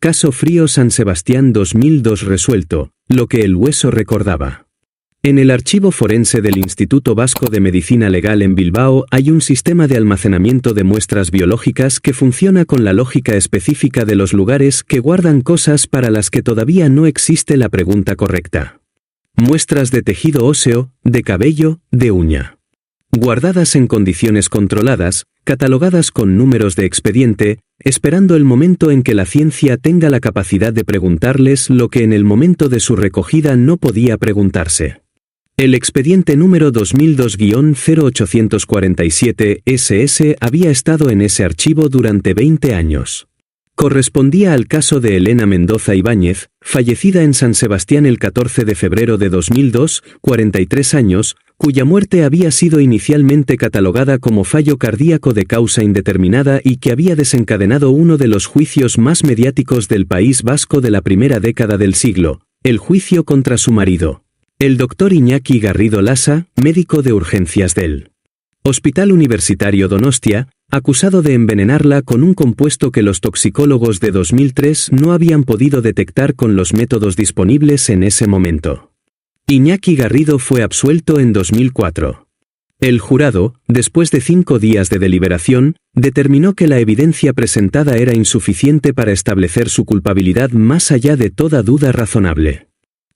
Caso Frío San Sebastián 2002 resuelto, lo que el hueso recordaba. En el archivo forense del Instituto Vasco de Medicina Legal en Bilbao hay un sistema de almacenamiento de muestras biológicas que funciona con la lógica específica de los lugares que guardan cosas para las que todavía no existe la pregunta correcta. Muestras de tejido óseo, de cabello, de uña. Guardadas en condiciones controladas, catalogadas con números de expediente, esperando el momento en que la ciencia tenga la capacidad de preguntarles lo que en el momento de su recogida no podía preguntarse. El expediente número 2002-0847 SS había estado en ese archivo durante 20 años. Correspondía al caso de Elena Mendoza Ibáñez, fallecida en San Sebastián el 14 de febrero de 2002, 43 años, cuya muerte había sido inicialmente catalogada como fallo cardíaco de causa indeterminada y que había desencadenado uno de los juicios más mediáticos del País Vasco de la primera década del siglo, el juicio contra su marido, el doctor Iñaki Garrido Lasa, médico de urgencias del Hospital Universitario Donostia, acusado de envenenarla con un compuesto que los toxicólogos de 2003 no habían podido detectar con los métodos disponibles en ese momento. Iñaki Garrido fue absuelto en 2004. El jurado, después de 5 días de deliberación, determinó que la evidencia presentada era insuficiente para establecer su culpabilidad más allá de toda duda razonable.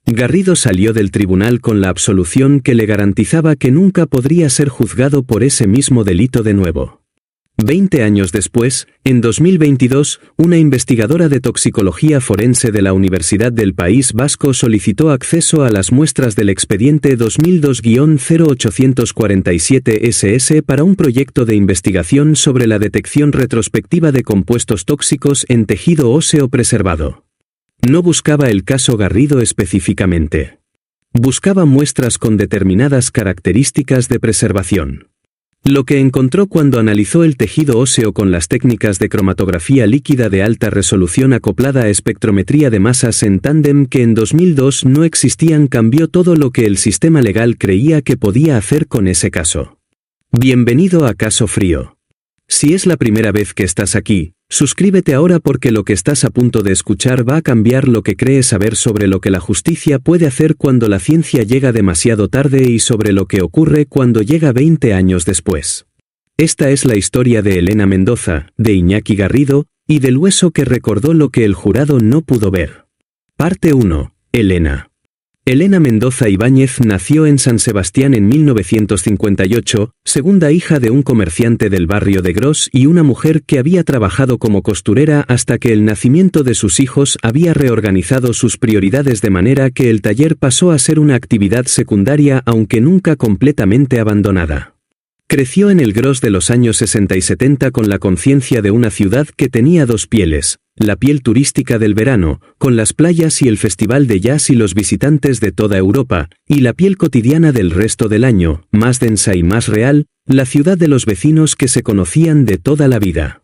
Garrido salió del tribunal con la absolución que le garantizaba que nunca podría ser juzgado por ese mismo delito de nuevo. 20 años después, en 2022, una investigadora de toxicología forense de la Universidad del País Vasco solicitó acceso a las muestras del expediente 2002-0847 SS para un proyecto de investigación sobre la detección retrospectiva de compuestos tóxicos en tejido óseo preservado. No buscaba el caso Garrido específicamente. Buscaba muestras con determinadas características de preservación. Lo que encontró cuando analizó el tejido óseo con las técnicas de cromatografía líquida de alta resolución acoplada a espectrometría de masas en tándem que en 2002 no existían cambió todo lo que el sistema legal creía que podía hacer con ese caso. Bienvenido a Caso Frío. Si es la primera vez que estás aquí, suscríbete ahora porque lo que estás a punto de escuchar va a cambiar lo que crees saber sobre lo que la justicia puede hacer cuando la ciencia llega demasiado tarde y sobre lo que ocurre cuando llega 20 años después. Esta es la historia de Elena Mendoza, de Iñaki Garrido, y del hueso que recordó lo que el jurado no pudo ver. Parte 1. Elena. Elena Mendoza Ibáñez nació en San Sebastián en 1958, segunda hija de un comerciante del barrio de Gros y una mujer que había trabajado como costurera hasta que el nacimiento de sus hijos había reorganizado sus prioridades de manera que el taller pasó a ser una actividad secundaria aunque nunca completamente abandonada. Creció en el Gros de los años 60 y 70 con la conciencia de una ciudad que tenía dos pieles, la piel turística del verano, con las playas y el festival de jazz y los visitantes de toda Europa, y la piel cotidiana del resto del año, más densa y más real, la ciudad de los vecinos que se conocían de toda la vida.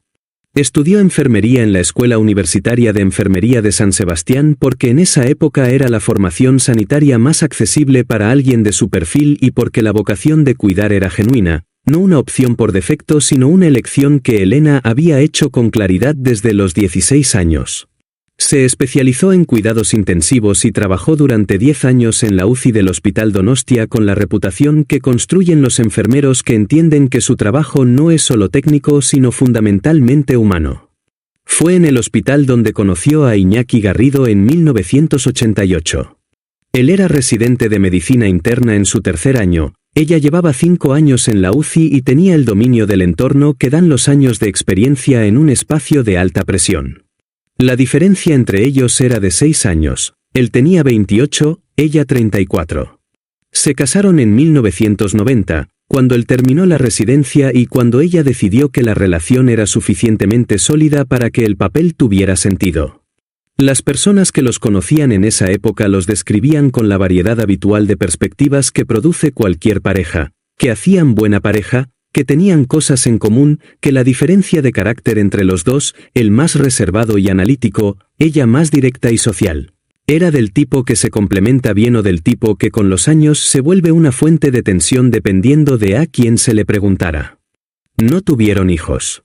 Estudió enfermería en la Escuela Universitaria de Enfermería de San Sebastián porque en esa época era la formación sanitaria más accesible para alguien de su perfil y porque la vocación de cuidar era genuina, no una opción por defecto sino una elección que Elena había hecho con claridad desde los 16 años. Se especializó en cuidados intensivos y trabajó durante 10 años en la UCI del Hospital Donostia con la reputación que construyen los enfermeros que entienden que su trabajo no es solo técnico sino fundamentalmente humano. Fue en el hospital donde conoció a Iñaki Garrido en 1988. Él era residente de medicina interna en su tercer año, ella llevaba 5 años en la UCI y tenía el dominio del entorno que dan los años de experiencia en un espacio de alta presión. La diferencia entre ellos era de 6 años, él tenía 28, ella 34. Se casaron en 1990, cuando él terminó la residencia y cuando ella decidió que la relación era suficientemente sólida para que el papel tuviera sentido. Las personas que los conocían en esa época los describían con la variedad habitual de perspectivas que produce cualquier pareja, que hacían buena pareja, que tenían cosas en común, que la diferencia de carácter entre los dos, él más reservado y analítico, ella más directa y social. Era del tipo que se complementa bien o del tipo que con los años se vuelve una fuente de tensión dependiendo de a quién se le preguntara. No tuvieron hijos.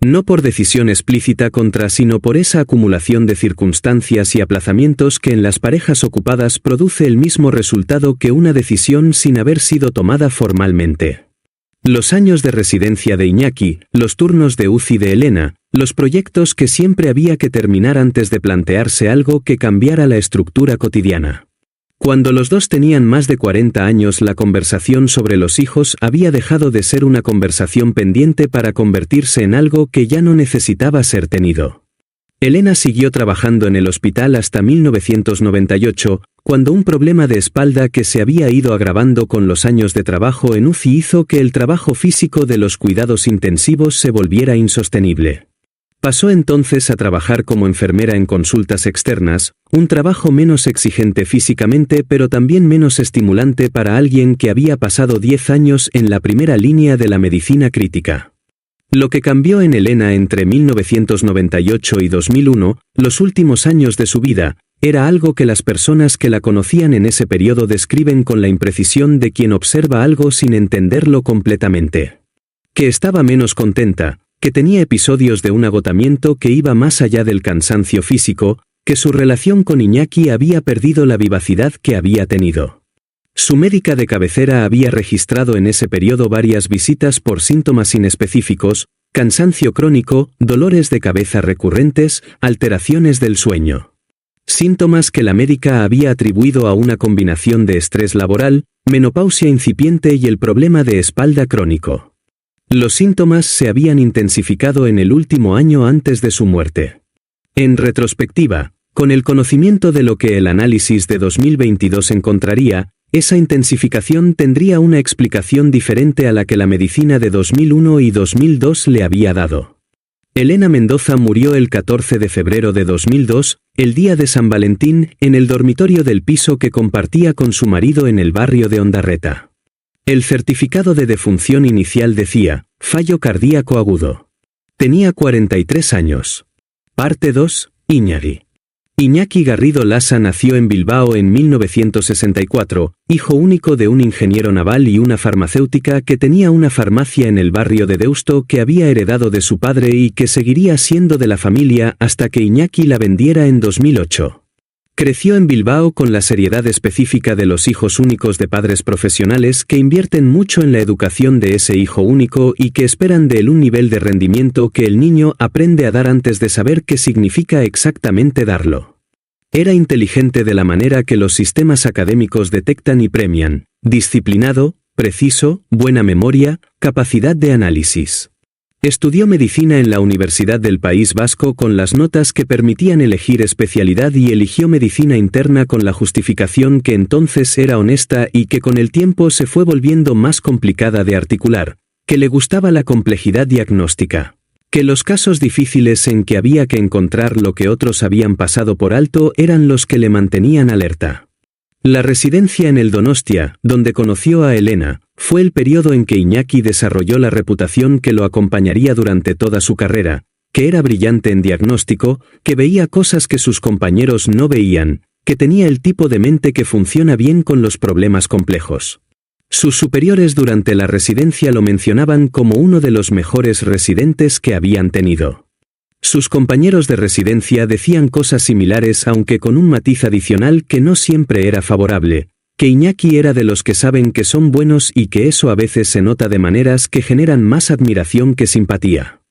No por decisión explícita contra, sino por esa acumulación de circunstancias y aplazamientos que en las parejas ocupadas produce el mismo resultado que una decisión sin haber sido tomada formalmente. Los años de residencia de Iñaki, los turnos de UCI de Elena, los proyectos que siempre había que terminar antes de plantearse algo que cambiara la estructura cotidiana. Cuando los dos tenían más de 40 años, la conversación sobre los hijos había dejado de ser una conversación pendiente para convertirse en algo que ya no necesitaba ser tenido. Elena siguió trabajando en el hospital hasta 1998, cuando un problema de espalda que se había ido agravando con los años de trabajo en UCI hizo que el trabajo físico de los cuidados intensivos se volviera insostenible. Pasó entonces a trabajar como enfermera en consultas externas, un trabajo menos exigente físicamente pero también menos estimulante para alguien que había pasado 10 años en la primera línea de la medicina crítica. Lo que cambió en Elena entre 1998 y 2001, los últimos años de su vida, era algo que las personas que la conocían en ese periodo describen con la imprecisión de quien observa algo sin entenderlo completamente. Que estaba menos contenta, que tenía episodios de un agotamiento que iba más allá del cansancio físico, que su relación con Iñaki había perdido la vivacidad que había tenido. Su médica de cabecera había registrado en ese periodo varias visitas por síntomas inespecíficos, cansancio crónico, dolores de cabeza recurrentes, alteraciones del sueño. Síntomas que la médica había atribuido a una combinación de estrés laboral, menopausia incipiente y el problema de espalda crónico. Los síntomas se habían intensificado en el último año antes de su muerte. En retrospectiva, con el conocimiento de lo que el análisis de 2022 encontraría, esa intensificación tendría una explicación diferente a la que la medicina de 2001 y 2002 le había dado. Elena Mendoza murió el 14 de febrero de 2002, el día de San Valentín, en el dormitorio del piso que compartía con su marido en el barrio de Ondarreta. El certificado de defunción inicial decía, fallo cardíaco agudo. Tenía 43 años. Parte 2, Iñaki. Iñaki Garrido Lasa nació en Bilbao en 1964, hijo único de un ingeniero naval y una farmacéutica que tenía una farmacia en el barrio de Deusto que había heredado de su padre y que seguiría siendo de la familia hasta que Iñaki la vendiera en 2008. Creció en Bilbao con la seriedad específica de los hijos únicos de padres profesionales que invierten mucho en la educación de ese hijo único y que esperan de él un nivel de rendimiento que el niño aprende a dar antes de saber qué significa exactamente darlo. Era inteligente de la manera que los sistemas académicos detectan y premian, disciplinado, preciso, buena memoria, capacidad de análisis. Estudió medicina en la Universidad del País Vasco con las notas que permitían elegir especialidad y eligió medicina interna con la justificación que entonces era honesta y que con el tiempo se fue volviendo más complicada de articular, que le gustaba la complejidad diagnóstica, que los casos difíciles en que había que encontrar lo que otros habían pasado por alto eran los que le mantenían alerta. La residencia en el Donostia, donde conoció a Elena, fue el periodo en que Iñaki desarrolló la reputación que lo acompañaría durante toda su carrera, que era brillante en diagnóstico, que veía cosas que sus compañeros no veían, que tenía el tipo de mente que funciona bien con los problemas complejos. Sus superiores durante la residencia lo mencionaban como uno de los mejores residentes que habían tenido. Sus compañeros de residencia decían cosas similares aunque con un matiz adicional que no siempre era favorable, que Iñaki era de los que saben que son buenos y que eso a veces se nota de maneras que generan más admiración que simpatía.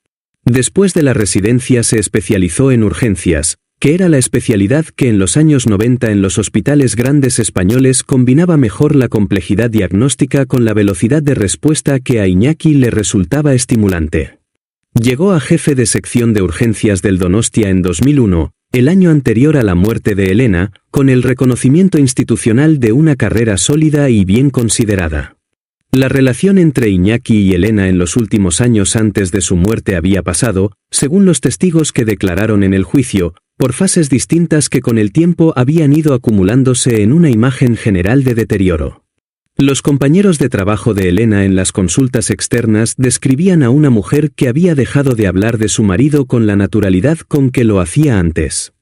Después de la residencia se especializó en urgencias, que era la especialidad que en los años 90 en los hospitales grandes españoles combinaba mejor la complejidad diagnóstica con la velocidad de respuesta que a Iñaki le resultaba estimulante. Llegó a jefe de sección de urgencias del Donostia en 2001, el año anterior a la muerte de Elena, con el reconocimiento institucional de una carrera sólida y bien considerada. La relación entre Iñaki y Elena en los últimos años antes de su muerte había pasado, según los testigos que declararon en el juicio, por fases distintas que con el tiempo habían ido acumulándose en una imagen general de deterioro. Los compañeros de trabajo de Elena en las consultas externas describían a una mujer que había dejado de hablar de su marido con la naturalidad con que lo hacía antes.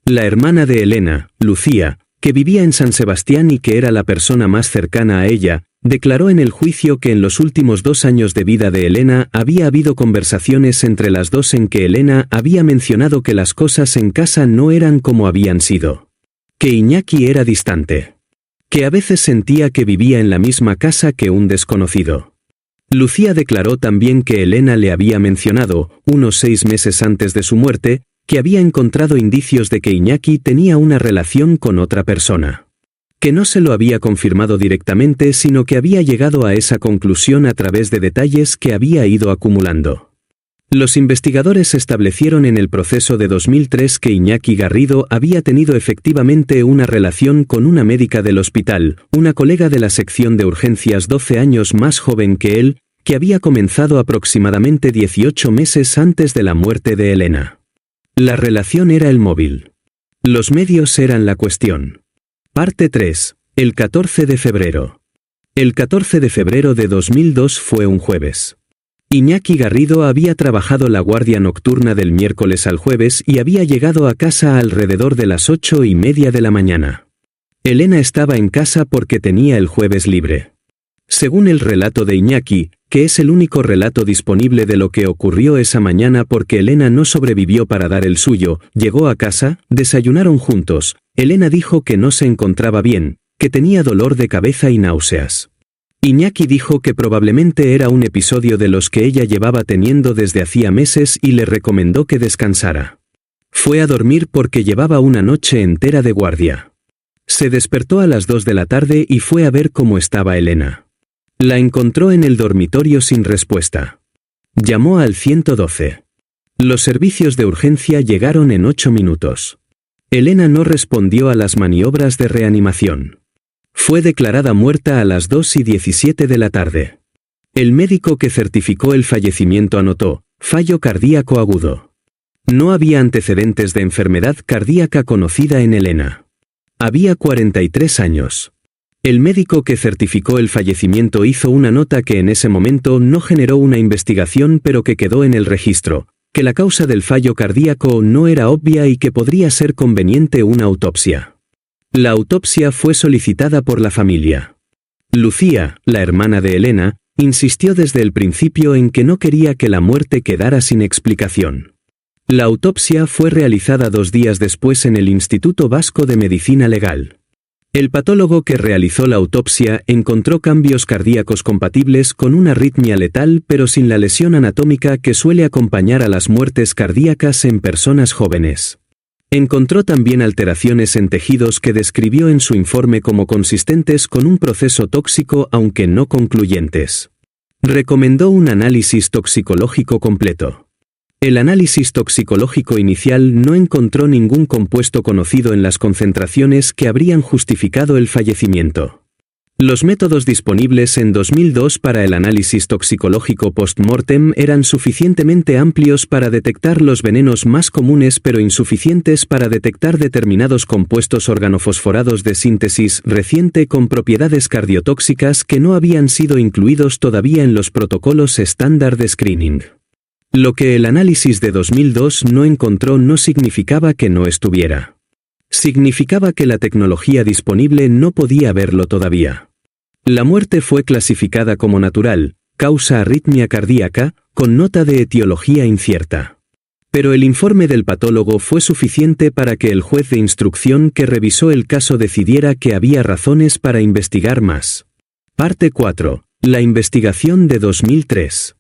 La hermana de Elena, Lucía, que vivía en San Sebastián y que era la persona más cercana a ella, Declaró en el juicio que en los últimos 2 años de vida de Elena había habido conversaciones entre las dos en que Elena había mencionado que las cosas en casa no eran como habían sido. Que Iñaki era distante. Que a veces sentía que vivía en la misma casa que un desconocido. Lucía declaró también que Elena le había mencionado, unos 6 meses antes de su muerte, que había encontrado indicios de que Iñaki tenía una relación con otra persona. Que no se lo había confirmado directamente, sino que había llegado a esa conclusión a través de detalles que había ido acumulando. Los investigadores establecieron en el proceso de 2003 que Iñaki Garrido había tenido efectivamente una relación con una médica del hospital, una colega de la sección de urgencias 12 años más joven que él, que había comenzado aproximadamente 18 meses antes de la muerte de Elena. La relación era el móvil. Los medios eran la cuestión. Parte 3. El 14 de febrero. El 14 de febrero de 2002 fue un jueves. Iñaki Garrido había trabajado la guardia nocturna del miércoles al jueves y había llegado a casa alrededor de las 8:30 de la mañana. Elena estaba en casa porque tenía el jueves libre. Según el relato de Iñaki, que es el único relato disponible de lo que ocurrió esa mañana porque Elena no sobrevivió para dar el suyo, llegó a casa, desayunaron juntos. Elena dijo que no se encontraba bien, que tenía dolor de cabeza y náuseas. Iñaki dijo que probablemente era un episodio de los que ella llevaba teniendo desde hacía meses y le recomendó que descansara. Fue a dormir porque llevaba una noche entera de guardia. Se despertó a las 2 de la tarde y fue a ver cómo estaba Elena. La encontró en el dormitorio sin respuesta. Llamó al 112. Los servicios de urgencia llegaron en 8 minutos. Elena no respondió a las maniobras de reanimación. Fue declarada muerta a las 2:17 de la tarde. El médico que certificó el fallecimiento anotó, fallo cardíaco agudo. No había antecedentes de enfermedad cardíaca conocida en Elena. Había 43 años. El médico que certificó el fallecimiento hizo una nota que en ese momento no generó una investigación pero que quedó en el registro, que la causa del fallo cardíaco no era obvia y que podría ser conveniente una autopsia. La autopsia fue solicitada por la familia. Lucía, la hermana de Elena, insistió desde el principio en que no quería que la muerte quedara sin explicación. La autopsia fue realizada 2 días después en el Instituto Vasco de Medicina Legal. El patólogo que realizó la autopsia encontró cambios cardíacos compatibles con una arritmia letal pero sin la lesión anatómica que suele acompañar a las muertes cardíacas en personas jóvenes. Encontró también alteraciones en tejidos que describió en su informe como consistentes con un proceso tóxico aunque no concluyentes. Recomendó un análisis toxicológico completo. El análisis toxicológico inicial no encontró ningún compuesto conocido en las concentraciones que habrían justificado el fallecimiento. Los métodos disponibles en 2002 para el análisis toxicológico post-mortem eran suficientemente amplios para detectar los venenos más comunes pero insuficientes para detectar determinados compuestos organofosforados de síntesis reciente con propiedades cardiotóxicas que no habían sido incluidos todavía en los protocolos estándar de screening. Lo que el análisis de 2002 no encontró no significaba que no estuviera. Significaba que la tecnología disponible no podía verlo todavía. La muerte fue clasificada como natural, causa arritmia cardíaca, con nota de etiología incierta. Pero el informe del patólogo fue suficiente para que el juez de instrucción que revisó el caso decidiera que había razones para investigar más. Parte 4. La investigación de 2003.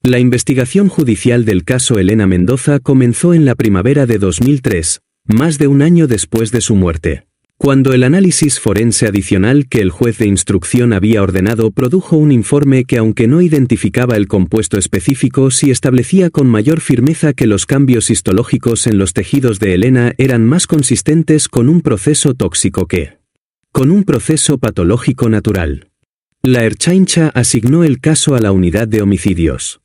La investigación judicial del caso Elena Mendoza comenzó en la primavera de 2003, más de un año después de su muerte, cuando el análisis forense adicional que el juez de instrucción había ordenado produjo un informe que, aunque no identificaba el compuesto específico, sí establecía con mayor firmeza que los cambios histológicos en los tejidos de Elena eran más consistentes con un proceso tóxico que con un proceso patológico natural. La Ertzaintza asignó el caso a la unidad de homicidios.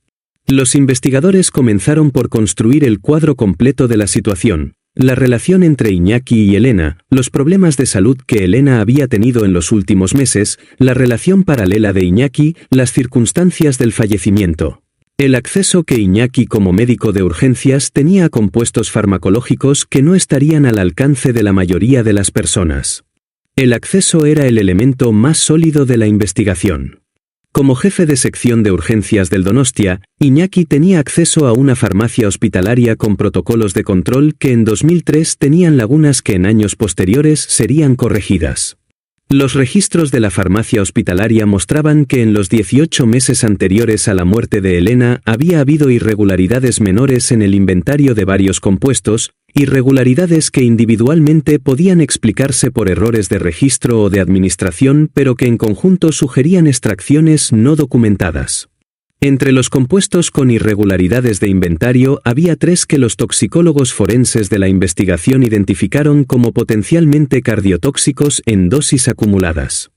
Los investigadores comenzaron por construir el cuadro completo de la situación, la relación entre Iñaki y Elena, los problemas de salud que Elena había tenido en los últimos meses, la relación paralela de Iñaki, las circunstancias del fallecimiento, el acceso que Iñaki como médico de urgencias tenía a compuestos farmacológicos que no estarían al alcance de la mayoría de las personas. El acceso era el elemento más sólido de la investigación. Como jefe de sección de urgencias del Donostia, Iñaki tenía acceso a una farmacia hospitalaria con protocolos de control que en 2003 tenían lagunas que en años posteriores serían corregidas. Los registros de la farmacia hospitalaria mostraban que en los 18 meses anteriores a la muerte de Elena había habido irregularidades menores en el inventario de varios compuestos, irregularidades que individualmente podían explicarse por errores de registro o de administración, pero que en conjunto sugerían extracciones no documentadas. Entre los compuestos con irregularidades de inventario había 3 que los toxicólogos forenses de la investigación identificaron como potencialmente cardiotóxicos en dosis acumuladas.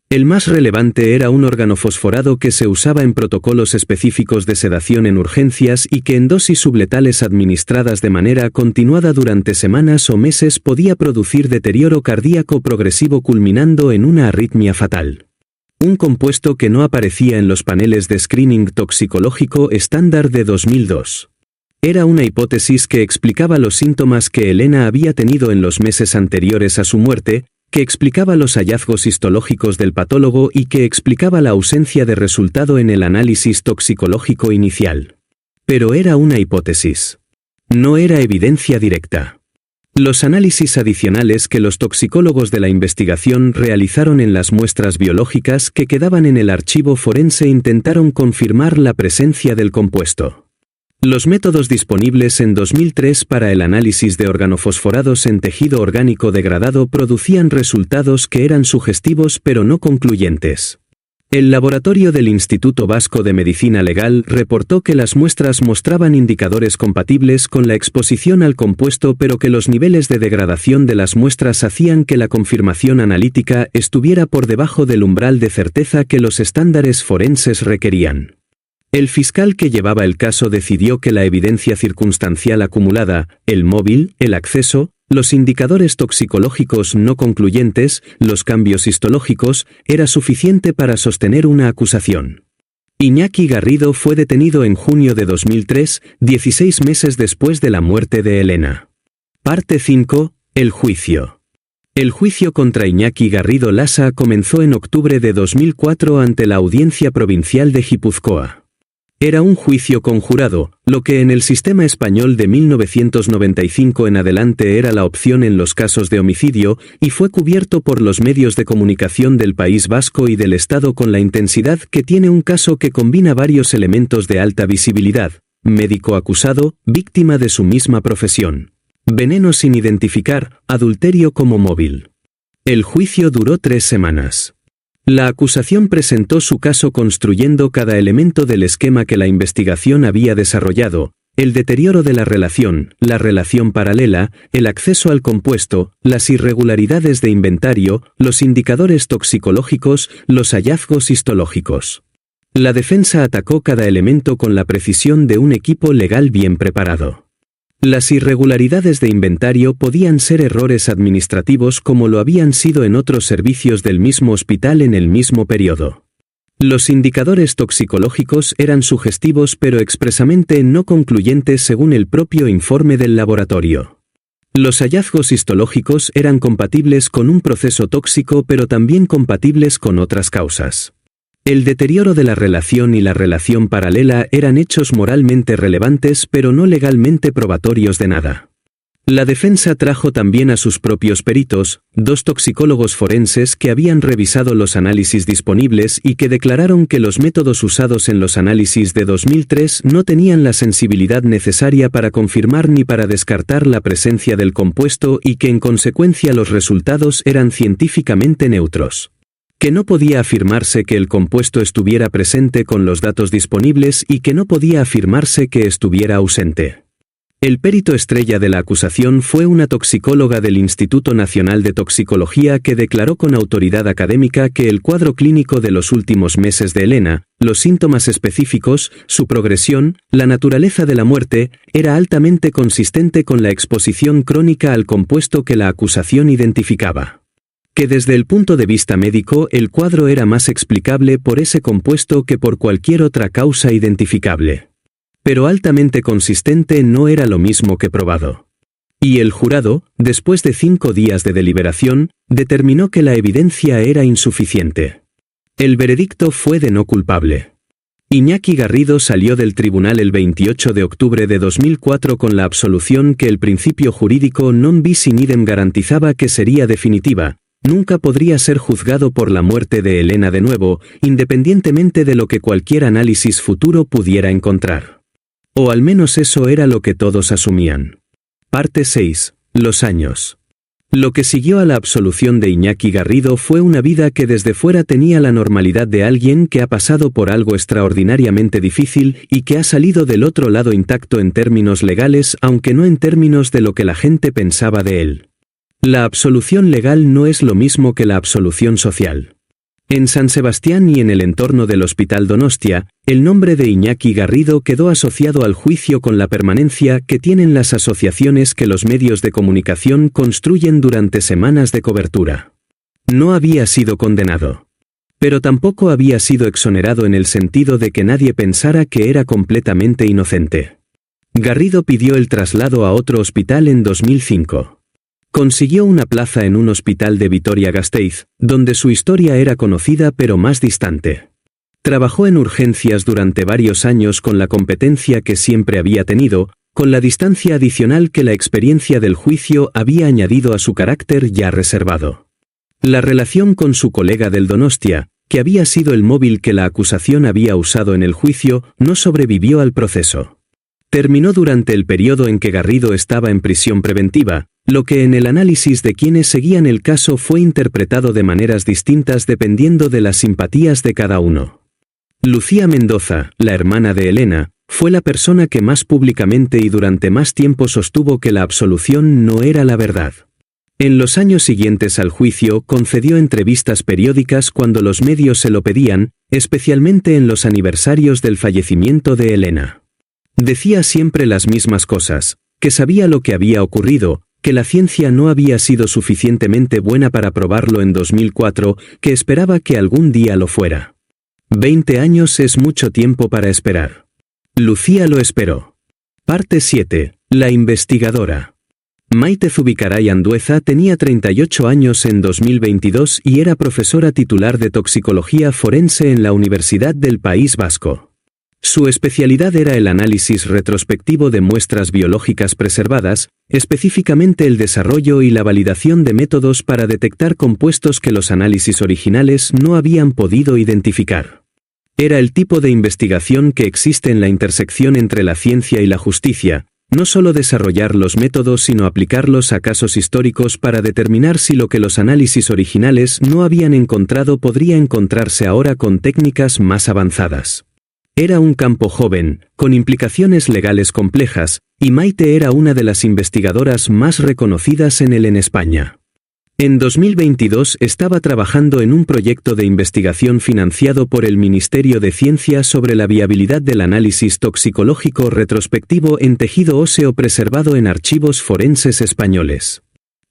El más relevante era un organofosforado que se usaba en protocolos específicos de sedación en urgencias y que en dosis subletales administradas de manera continuada durante semanas o meses podía producir deterioro cardíaco progresivo culminando en una arritmia fatal. Un compuesto que no aparecía en los paneles de screening toxicológico estándar de 2002. Era una hipótesis que explicaba los síntomas que Elena había tenido en los meses anteriores a su muerte, que explicaba los hallazgos histológicos del patólogo y que explicaba la ausencia de resultado en el análisis toxicológico inicial. Pero era una hipótesis. No era evidencia directa. Los análisis adicionales que los toxicólogos de la investigación realizaron en las muestras biológicas que quedaban en el archivo forense intentaron confirmar la presencia del compuesto. Los métodos disponibles en 2003 para el análisis de organofosforados en tejido orgánico degradado producían resultados que eran sugestivos pero no concluyentes. El laboratorio del Instituto Vasco de Medicina Legal reportó que las muestras mostraban indicadores compatibles con la exposición al compuesto, pero que los niveles de degradación de las muestras hacían que la confirmación analítica estuviera por debajo del umbral de certeza que los estándares forenses requerían. El fiscal que llevaba el caso decidió que la evidencia circunstancial acumulada, el móvil, el acceso, los indicadores toxicológicos no concluyentes, los cambios histológicos, era suficiente para sostener una acusación. Iñaki Garrido fue detenido en junio de 2003, 16 meses después de la muerte de Elena. Parte 5. El juicio. El juicio contra Iñaki Garrido Lasa comenzó en octubre de 2004 ante la Audiencia Provincial de Guipúzcoa. Era un juicio conjurado, lo que en el sistema español de 1995 en adelante era la opción en los casos de homicidio, y fue cubierto por los medios de comunicación del País Vasco y del Estado con la intensidad que tiene un caso que combina varios elementos de alta visibilidad: médico acusado, víctima de su misma profesión, veneno sin identificar, adulterio como móvil. El juicio duró 3 semanas. La acusación presentó su caso construyendo cada elemento del esquema que la investigación había desarrollado: el deterioro de la relación paralela, el acceso al compuesto, las irregularidades de inventario, los indicadores toxicológicos, los hallazgos histológicos. La defensa atacó cada elemento con la precisión de un equipo legal bien preparado. Las irregularidades de inventario podían ser errores administrativos como lo habían sido en otros servicios del mismo hospital en el mismo periodo. Los indicadores toxicológicos eran sugestivos pero expresamente no concluyentes según el propio informe del laboratorio. Los hallazgos histológicos eran compatibles con un proceso tóxico pero también compatibles con otras causas. El deterioro de la relación y la relación paralela eran hechos moralmente relevantes pero no legalmente probatorios de nada. La defensa trajo también a sus propios peritos, 2 toxicólogos forenses que habían revisado los análisis disponibles y que declararon que los métodos usados en los análisis de 2003 no tenían la sensibilidad necesaria para confirmar ni para descartar la presencia del compuesto y que en consecuencia los resultados eran científicamente neutros. Que no podía afirmarse que el compuesto estuviera presente con los datos disponibles y que no podía afirmarse que estuviera ausente. El perito estrella de la acusación fue una toxicóloga del Instituto Nacional de Toxicología que declaró con autoridad académica que el cuadro clínico de los últimos meses de Elena, los síntomas específicos, su progresión, la naturaleza de la muerte, era altamente consistente con la exposición crónica al compuesto que la acusación identificaba. Que desde el punto de vista médico el cuadro era más explicable por ese compuesto que por cualquier otra causa identificable. Pero altamente consistente no era lo mismo que probado. Y el jurado, después de 5 días de deliberación, determinó que la evidencia era insuficiente. El veredicto fue de no culpable. Iñaki Garrido salió del tribunal el 28 de octubre de 2004 con la absolución que el principio jurídico non bis in idem garantizaba que sería definitiva. Nunca podría ser juzgado por la muerte de Elena de nuevo, independientemente de lo que cualquier análisis futuro pudiera encontrar. O al menos eso era lo que todos asumían. Parte 6. Los años. Lo que siguió a la absolución de Iñaki Garrido fue una vida que desde fuera tenía la normalidad de alguien que ha pasado por algo extraordinariamente difícil y que ha salido del otro lado intacto en términos legales, aunque no en términos de lo que la gente pensaba de él. La absolución legal no es lo mismo que la absolución social. En San Sebastián y en el entorno del Hospital Donostia, el nombre de Iñaki Garrido quedó asociado al juicio con la permanencia que tienen las asociaciones que los medios de comunicación construyen durante semanas de cobertura. No había sido condenado. Pero tampoco había sido exonerado en el sentido de que nadie pensara que era completamente inocente. Garrido pidió el traslado a otro hospital en 2005. Consiguió una plaza en un hospital de Vitoria-Gasteiz, donde su historia era conocida pero más distante. Trabajó en urgencias durante varios años con la competencia que siempre había tenido, con la distancia adicional que la experiencia del juicio había añadido a su carácter ya reservado. La relación con su colega del Donostia, que había sido el móvil que la acusación había usado en el juicio, no sobrevivió al proceso. Terminó durante el periodo en que Garrido estaba en prisión preventiva, lo que en el análisis de quienes seguían el caso fue interpretado de maneras distintas dependiendo de las simpatías de cada uno. Lucía Mendoza, la hermana de Elena, fue la persona que más públicamente y durante más tiempo sostuvo que la absolución no era la verdad. En los años siguientes al juicio concedió entrevistas periódicas cuando los medios se lo pedían, especialmente en los aniversarios del fallecimiento de Elena. Decía siempre las mismas cosas, que sabía lo que había ocurrido, que la ciencia no había sido suficientemente buena para probarlo en 2004, que esperaba que algún día lo fuera. 20 años es mucho tiempo para esperar. Lucía lo esperó. Parte 7. La investigadora. Maite Zubicaray Andueza tenía 38 años en 2022 y era profesora titular de toxicología forense en la Universidad del País Vasco. Su especialidad era el análisis retrospectivo de muestras biológicas preservadas, específicamente el desarrollo y la validación de métodos para detectar compuestos que los análisis originales no habían podido identificar. Era el tipo de investigación que existe en la intersección entre la ciencia y la justicia, no solo desarrollar los métodos sino aplicarlos a casos históricos para determinar si lo que los análisis originales no habían encontrado podría encontrarse ahora con técnicas más avanzadas. Era un campo joven, con implicaciones legales complejas, y Maite era una de las investigadoras más reconocidas en España. En 2022 estaba trabajando en un proyecto de investigación financiado por el Ministerio de Ciencia sobre la viabilidad del análisis toxicológico retrospectivo en tejido óseo preservado en archivos forenses españoles.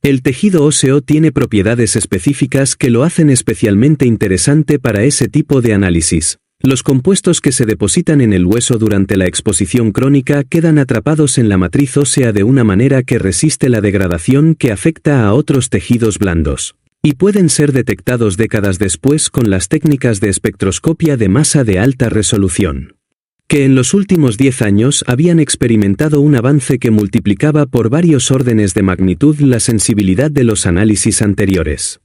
El tejido óseo tiene propiedades específicas que lo hacen especialmente interesante para ese tipo de análisis. Los compuestos que se depositan en el hueso durante la exposición crónica quedan atrapados en la matriz ósea de una manera que resiste la degradación que afecta a otros tejidos blandos, y pueden ser detectados décadas después con las técnicas de espectroscopia de masa de alta resolución, que en los últimos 10 años habían experimentado un avance que multiplicaba por varios órdenes de magnitud la sensibilidad de los análisis anteriores.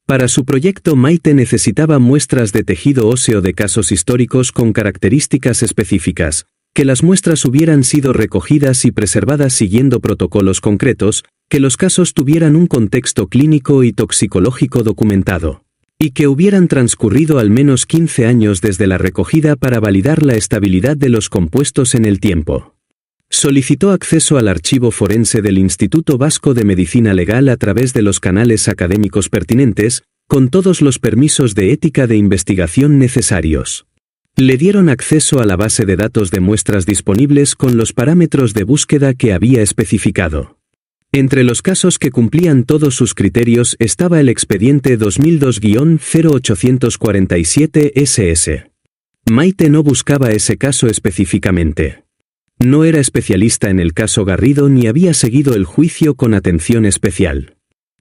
Para su proyecto Maite necesitaba muestras de tejido óseo de casos históricos con características específicas, que las muestras hubieran sido recogidas y preservadas siguiendo protocolos concretos, que los casos tuvieran un contexto clínico y toxicológico documentado, y que hubieran transcurrido al menos 15 años desde la recogida para validar la estabilidad de los compuestos en el tiempo. Solicitó acceso al archivo forense del Instituto Vasco de Medicina Legal a través de los canales académicos pertinentes, con todos los permisos de ética de investigación necesarios. Le dieron acceso a la base de datos de muestras disponibles con los parámetros de búsqueda que había especificado. Entre los casos que cumplían todos sus criterios estaba el expediente 2002-0847 SS. Maite no buscaba ese caso específicamente. No era especialista en el caso Garrido ni había seguido el juicio con atención especial.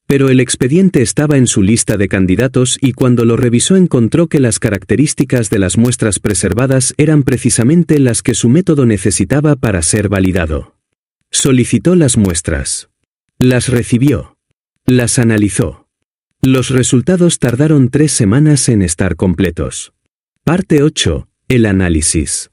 Pero el expediente estaba en su lista de candidatos y cuando lo revisó encontró que las características de las muestras preservadas eran precisamente las que su método necesitaba para ser validado. Solicitó las muestras. Las recibió. Las analizó. Los resultados tardaron 3 semanas en estar completos. Parte 8. El análisis.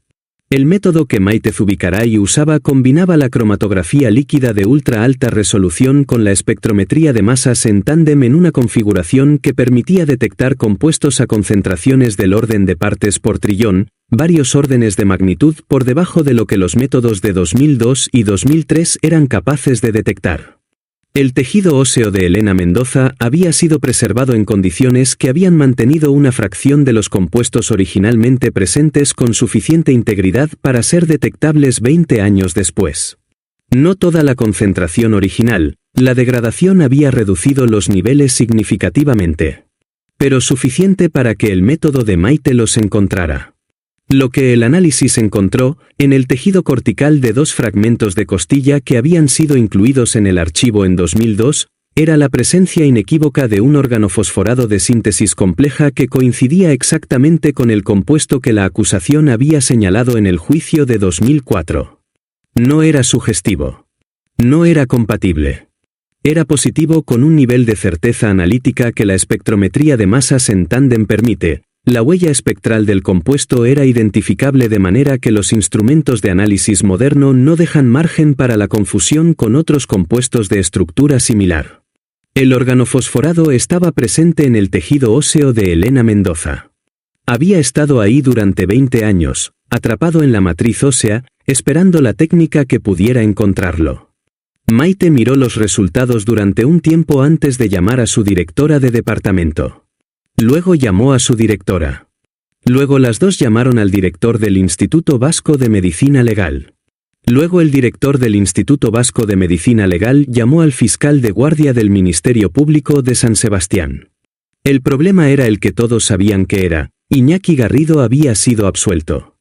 El método que Maite Zubicaray usaba combinaba la cromatografía líquida de ultra alta resolución con la espectrometría de masas en tándem en una configuración que permitía detectar compuestos a concentraciones del orden de partes por trillón, varios órdenes de magnitud por debajo de lo que los métodos de 2002 y 2003 eran capaces de detectar. El tejido óseo de Elena Mendoza había sido preservado en condiciones que habían mantenido una fracción de los compuestos originalmente presentes con suficiente integridad para ser detectables 20 años después. No toda la concentración original, la degradación había reducido los niveles significativamente. Pero suficiente para que el método de Maite los encontrara. Lo que el análisis encontró, en el tejido cortical de 2 fragmentos de costilla que habían sido incluidos en el archivo en 2002, era la presencia inequívoca de un órgano fosforado de síntesis compleja que coincidía exactamente con el compuesto que la acusación había señalado en el juicio de 2004. No era sugestivo. No era compatible. Era positivo con un nivel de certeza analítica que la espectrometría de masas en tándem permite. La huella espectral del compuesto era identificable de manera que los instrumentos de análisis moderno no dejan margen para la confusión con otros compuestos de estructura similar. El organofosforado estaba presente en el tejido óseo de Elena Mendoza. Había estado ahí durante 20 años, atrapado en la matriz ósea, esperando la técnica que pudiera encontrarlo. Maite miró los resultados durante un tiempo antes de llamar a su directora de departamento. Luego llamó a su directora. Luego las dos llamaron al director del Instituto Vasco de Medicina Legal. Luego el director del Instituto Vasco de Medicina Legal llamó al fiscal de guardia del Ministerio Público de San Sebastián. El problema era el que todos sabían que era: Iñaki Garrido había sido absuelto.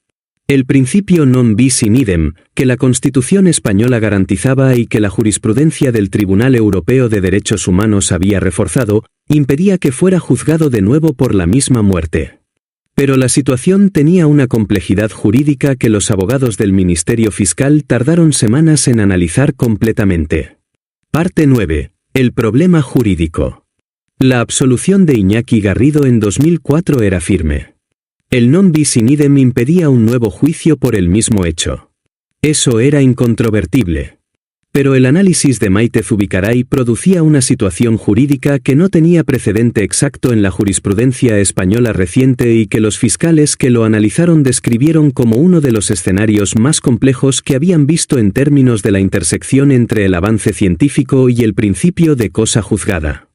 El principio non bis in idem, que la Constitución española garantizaba y que la jurisprudencia del Tribunal Europeo de Derechos Humanos había reforzado, impedía que fuera juzgado de nuevo por la misma muerte. Pero la situación tenía una complejidad jurídica que los abogados del Ministerio Fiscal tardaron semanas en analizar completamente. Parte 9. El problema jurídico. La absolución de Iñaki Garrido en 2004 era firme. El non bis in idem impedía un nuevo juicio por el mismo hecho. Eso era incontrovertible. Pero el análisis de Maite Zubicaray producía una situación jurídica que no tenía precedente exacto en la jurisprudencia española reciente y que los fiscales que lo analizaron describieron como uno de los escenarios más complejos que habían visto en términos de la intersección entre el avance científico y el principio de cosa juzgada.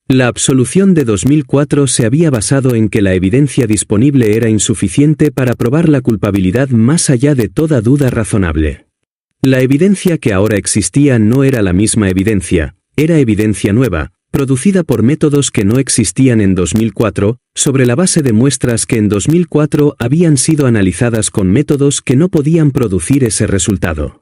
La absolución de 2004 se había basado en que la evidencia disponible era insuficiente para probar la culpabilidad más allá de toda duda razonable. La evidencia que ahora existía no era la misma evidencia, era evidencia nueva, producida por métodos que no existían en 2004, sobre la base de muestras que en 2004 habían sido analizadas con métodos que no podían producir ese resultado.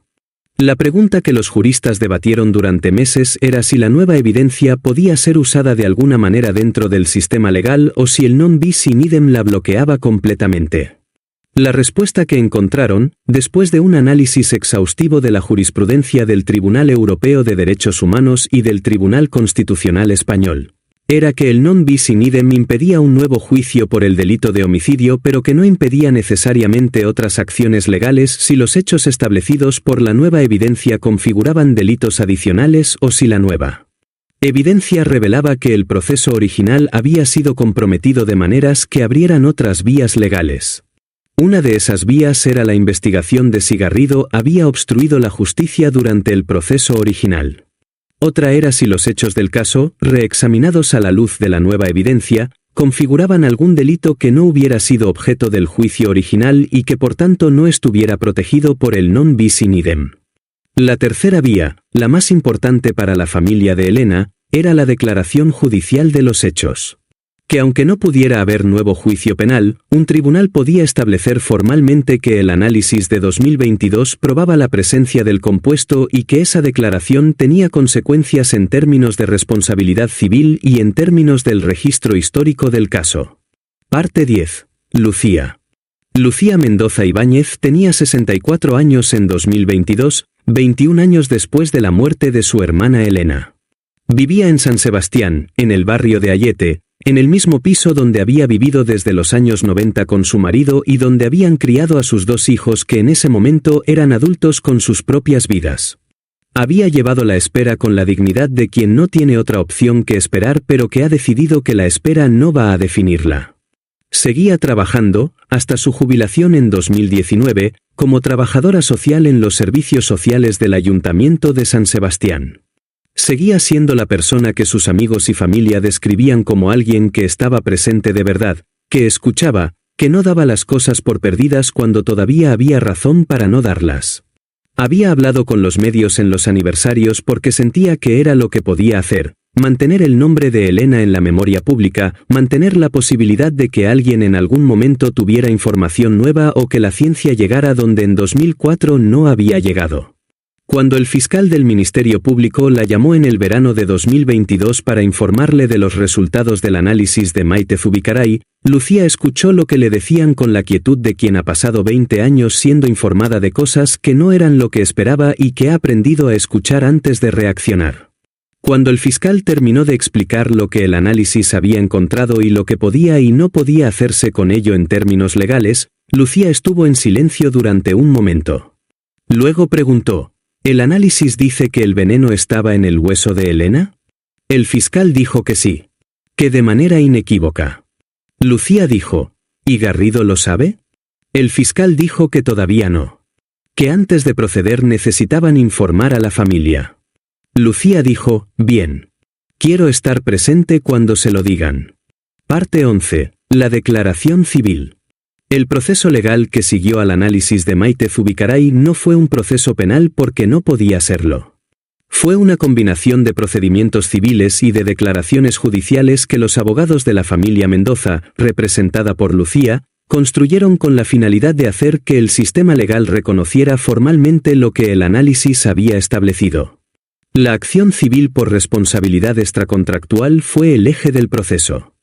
La pregunta que los juristas debatieron durante meses era si la nueva evidencia podía ser usada de alguna manera dentro del sistema legal o si el non bis in idem la bloqueaba completamente. La respuesta que encontraron, después de un análisis exhaustivo de la jurisprudencia del Tribunal Europeo de Derechos Humanos y del Tribunal Constitucional Español, era que el non bis in idem impedía un nuevo juicio por el delito de homicidio pero que no impedía necesariamente otras acciones legales si los hechos establecidos por la nueva evidencia configuraban delitos adicionales o si la nueva evidencia revelaba que el proceso original había sido comprometido de maneras que abrieran otras vías legales. Una de esas vías era la investigación de si Garrido había obstruido la justicia durante el proceso original. Otra era si los hechos del caso, reexaminados a la luz de la nueva evidencia, configuraban algún delito que no hubiera sido objeto del juicio original y que por tanto no estuviera protegido por el non bis in idem. La tercera vía, la más importante para la familia de Elena, era la declaración judicial de los hechos. Que aunque no pudiera haber nuevo juicio penal, un tribunal podía establecer formalmente que el análisis de 2022 probaba la presencia del compuesto y que esa declaración tenía consecuencias en términos de responsabilidad civil y en términos del registro histórico del caso. Parte 10. Lucía. Lucía Mendoza Ibáñez tenía 64 años en 2022, 21 años después de la muerte de su hermana Elena. Vivía en San Sebastián, en el barrio de Ayete, en el mismo piso donde había vivido desde los años 90 con su marido y donde habían criado a sus 2 hijos que en ese momento eran adultos con sus propias vidas. Había llevado la espera con la dignidad de quien no tiene otra opción que esperar, pero que ha decidido que la espera no va a definirla. Seguía trabajando, hasta su jubilación en 2019, como trabajadora social en los servicios sociales del Ayuntamiento de San Sebastián. Seguía siendo la persona que sus amigos y familia describían como alguien que estaba presente de verdad, que escuchaba, que no daba las cosas por perdidas cuando todavía había razón para no darlas. Había hablado con los medios en los aniversarios porque sentía que era lo que podía hacer, mantener el nombre de Elena en la memoria pública, mantener la posibilidad de que alguien en algún momento tuviera información nueva o que la ciencia llegara donde en 2004 no había llegado. Cuando el fiscal del Ministerio Público la llamó en el verano de 2022 para informarle de los resultados del análisis de Maite Zubicaray, Lucía escuchó lo que le decían con la quietud de quien ha pasado 20 años siendo informada de cosas que no eran lo que esperaba y que ha aprendido a escuchar antes de reaccionar. Cuando el fiscal terminó de explicar lo que el análisis había encontrado y lo que podía y no podía hacerse con ello en términos legales, Lucía estuvo en silencio durante un momento. Luego preguntó: ¿El análisis dice que el veneno estaba en el hueso de Elena? El fiscal dijo que sí. Que de manera inequívoca. Lucía dijo: ¿Y Garrido lo sabe? El fiscal dijo que todavía no. Que antes de proceder necesitaban informar a la familia. Lucía dijo: bien. Quiero estar presente cuando se lo digan. Parte 11. La declaración civil. El proceso legal que siguió al análisis de Maite Zubicaray no fue un proceso penal porque no podía serlo. Fue una combinación de procedimientos civiles y de declaraciones judiciales que los abogados de la familia Mendoza, representada por Lucía, construyeron con la finalidad de hacer que el sistema legal reconociera formalmente lo que el análisis había establecido. La acción civil por responsabilidad extracontractual fue el eje del proceso.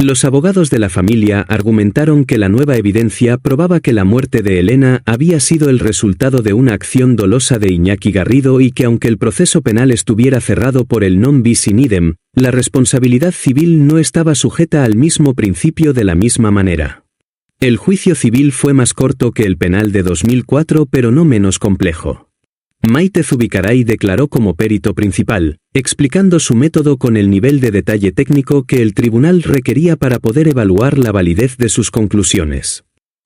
Los abogados de la familia argumentaron que la nueva evidencia probaba que la muerte de Elena había sido el resultado de una acción dolosa de Iñaki Garrido y que aunque el proceso penal estuviera cerrado por el non bis in idem, la responsabilidad civil no estaba sujeta al mismo principio de la misma manera. El juicio civil fue más corto que el penal de 2004 pero no menos complejo. Maite Zubicaray declaró como perito principal, explicando su método con el nivel de detalle técnico que el tribunal requería para poder evaluar la validez de sus conclusiones.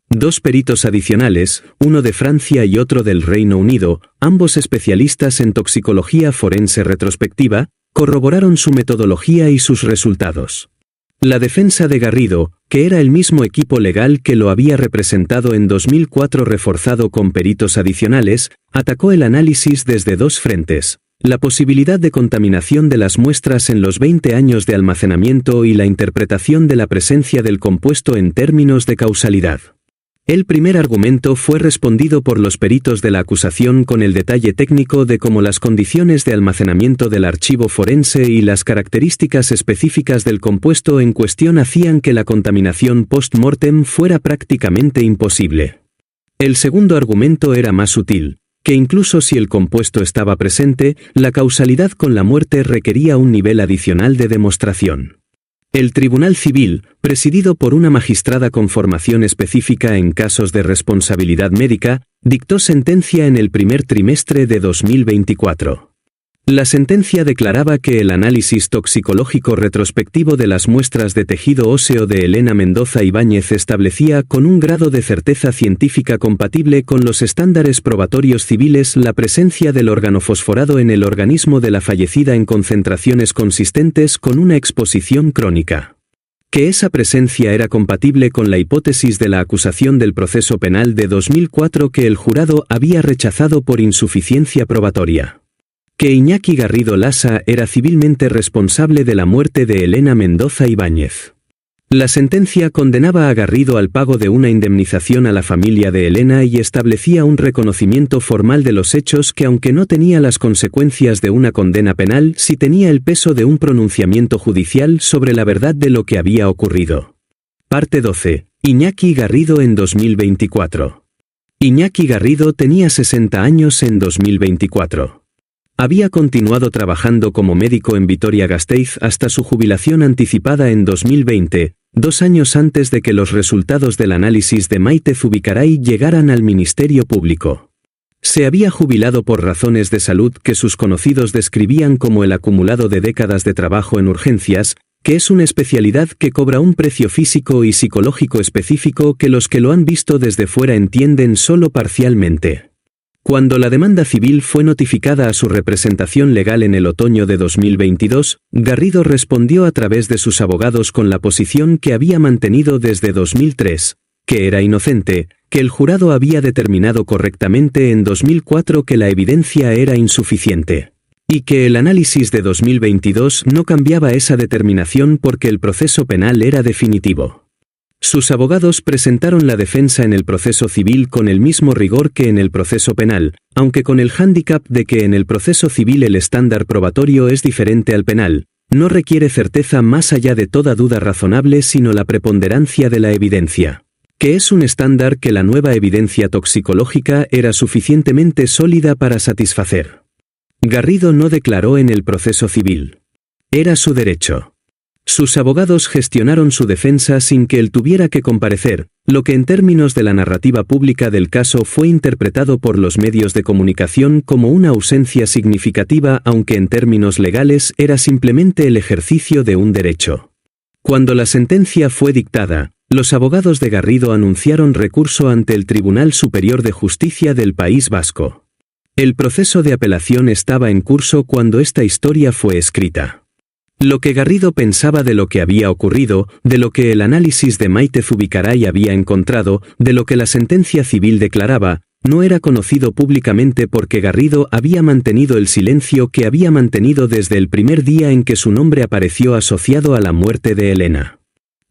2 peritos adicionales, uno de Francia y otro del Reino Unido, ambos especialistas en toxicología forense retrospectiva, corroboraron su metodología y sus resultados. La defensa de Garrido, que era el mismo equipo legal que lo había representado en 2004 reforzado con peritos adicionales, atacó el análisis desde 2 frentes: la posibilidad de contaminación de las muestras en los 20 años de almacenamiento y la interpretación de la presencia del compuesto en términos de causalidad. El primer argumento fue respondido por los peritos de la acusación con el detalle técnico de cómo las condiciones de almacenamiento del archivo forense y las características específicas del compuesto en cuestión hacían que la contaminación post-mortem fuera prácticamente imposible. El segundo argumento era más sutil, que incluso si el compuesto estaba presente, la causalidad con la muerte requería un nivel adicional de demostración. El Tribunal Civil, presidido por una magistrada con formación específica en casos de responsabilidad médica, dictó sentencia en el primer trimestre de 2024. La sentencia declaraba que el análisis toxicológico retrospectivo de las muestras de tejido óseo de Elena Mendoza Ibáñez establecía con un grado de certeza científica compatible con los estándares probatorios civiles la presencia del organofosforado en el organismo de la fallecida en concentraciones consistentes con una exposición crónica. Que esa presencia era compatible con la hipótesis de la acusación del proceso penal de 2004 que el jurado había rechazado por insuficiencia probatoria. Que Iñaki Garrido Lasa era civilmente responsable de la muerte de Elena Mendoza Ibáñez. La sentencia condenaba a Garrido al pago de una indemnización a la familia de Elena y establecía un reconocimiento formal de los hechos que, aunque no tenía las consecuencias de una condena penal, sí tenía el peso de un pronunciamiento judicial sobre la verdad de lo que había ocurrido. Parte 12. Iñaki Garrido en 2024. Iñaki Garrido tenía 60 años en 2024. Había continuado trabajando como médico en Vitoria-Gasteiz hasta su jubilación anticipada en 2020, 2 años antes de que los resultados del análisis de Maite Zubicaray llegaran al Ministerio Público. Se había jubilado por razones de salud que sus conocidos describían como el acumulado de décadas de trabajo en urgencias, que es una especialidad que cobra un precio físico y psicológico específico que los que lo han visto desde fuera entienden solo parcialmente. Cuando la demanda civil fue notificada a su representación legal en el otoño de 2022, Garrido respondió a través de sus abogados con la posición que había mantenido desde 2003, que era inocente, que el jurado había determinado correctamente en 2004 que la evidencia era insuficiente, y que el análisis de 2022 no cambiaba esa determinación porque el proceso penal era definitivo. Sus abogados presentaron la defensa en el proceso civil con el mismo rigor que en el proceso penal, aunque con el hándicap de que en el proceso civil el estándar probatorio es diferente al penal, no requiere certeza más allá de toda duda razonable sino la preponderancia de la evidencia, que es un estándar que la nueva evidencia toxicológica era suficientemente sólida para satisfacer. Garrido no declaró en el proceso civil. Era su derecho. Sus abogados gestionaron su defensa sin que él tuviera que comparecer, lo que en términos de la narrativa pública del caso fue interpretado por los medios de comunicación como una ausencia significativa, aunque en términos legales era simplemente el ejercicio de un derecho. Cuando la sentencia fue dictada, los abogados de Garrido anunciaron recurso ante el Tribunal Superior de Justicia del País Vasco. El proceso de apelación estaba en curso cuando esta historia fue escrita. Lo que Garrido pensaba de lo que había ocurrido, de lo que el análisis de Maite Zubicaray había encontrado, de lo que la sentencia civil declaraba, no era conocido públicamente porque Garrido había mantenido el silencio que había mantenido desde el primer día en que su nombre apareció asociado a la muerte de Elena.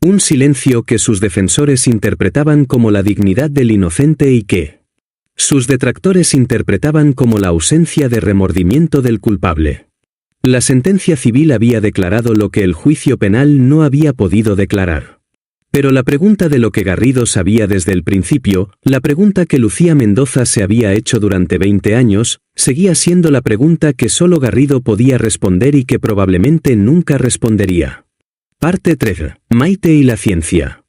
Un silencio que sus defensores interpretaban como la dignidad del inocente y que sus detractores interpretaban como la ausencia de remordimiento del culpable. La sentencia civil había declarado lo que el juicio penal no había podido declarar. Pero la pregunta de lo que Garrido sabía desde el principio, la pregunta que Lucía Mendoza se había hecho durante 20 años, seguía siendo la pregunta que solo Garrido podía responder y que probablemente nunca respondería. Parte 3. Maite y la ciencia.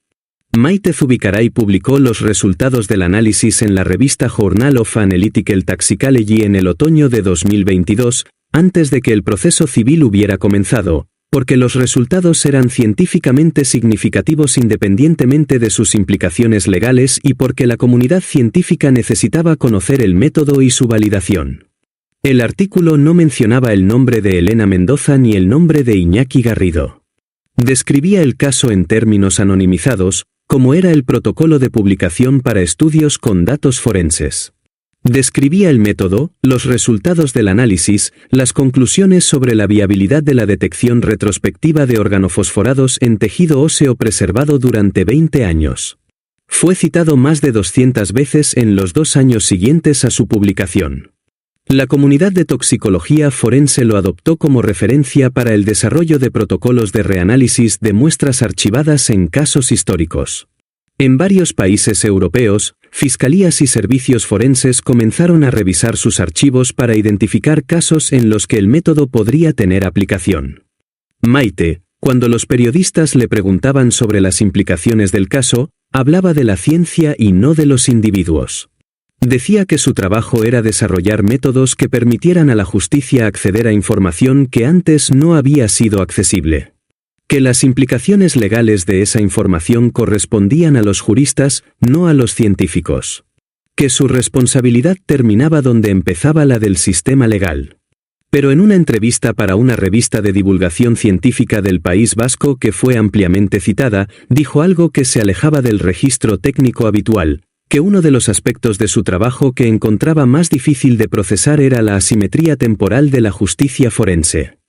Maite Zubicaray publicó los resultados del análisis en la revista Journal of Analytical Toxicology en el otoño de 2022, antes de que el proceso civil hubiera comenzado, porque los resultados eran científicamente significativos independientemente de sus implicaciones legales y porque la comunidad científica necesitaba conocer el método y su validación. El artículo no mencionaba el nombre de Elena Mendoza ni el nombre de Iñaki Garrido. Describía el caso en términos anonimizados, como era el protocolo de publicación para estudios con datos forenses. Describía el método, los resultados del análisis, las conclusiones sobre la viabilidad de la detección retrospectiva de organofosforados en tejido óseo preservado durante 20 años. Fue citado más de 200 veces en los 2 años siguientes a su publicación. La comunidad de toxicología forense lo adoptó como referencia para el desarrollo de protocolos de reanálisis de muestras archivadas en casos históricos. En varios países europeos, fiscalías y servicios forenses comenzaron a revisar sus archivos para identificar casos en los que el método podría tener aplicación. Maite, cuando los periodistas le preguntaban sobre las implicaciones del caso, hablaba de la ciencia y no de los individuos. Decía que su trabajo era desarrollar métodos que permitieran a la justicia acceder a información que antes no había sido accesible. Que las implicaciones legales de esa información correspondían a los juristas, no a los científicos. Que su responsabilidad terminaba donde empezaba la del sistema legal. Pero en una entrevista para una revista de divulgación científica del País Vasco que fue ampliamente citada, dijo algo que se alejaba del registro técnico habitual, que uno de los aspectos de su trabajo que encontraba más difícil de procesar era la asimetría temporal de la justicia forense.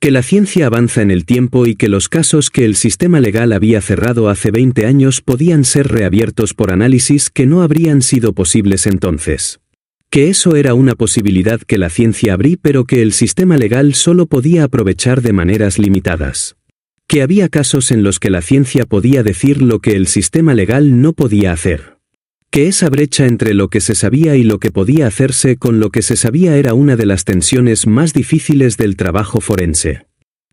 Que la ciencia avanza en el tiempo y que los casos que el sistema legal había cerrado hace 20 años podían ser reabiertos por análisis que no habrían sido posibles entonces. Que eso era una posibilidad que la ciencia abrí pero que el sistema legal solo podía aprovechar de maneras limitadas. Que había casos en los que la ciencia podía decir lo que el sistema legal no podía hacer. Que esa brecha entre lo que se sabía y lo que podía hacerse con lo que se sabía era una de las tensiones más difíciles del trabajo forense.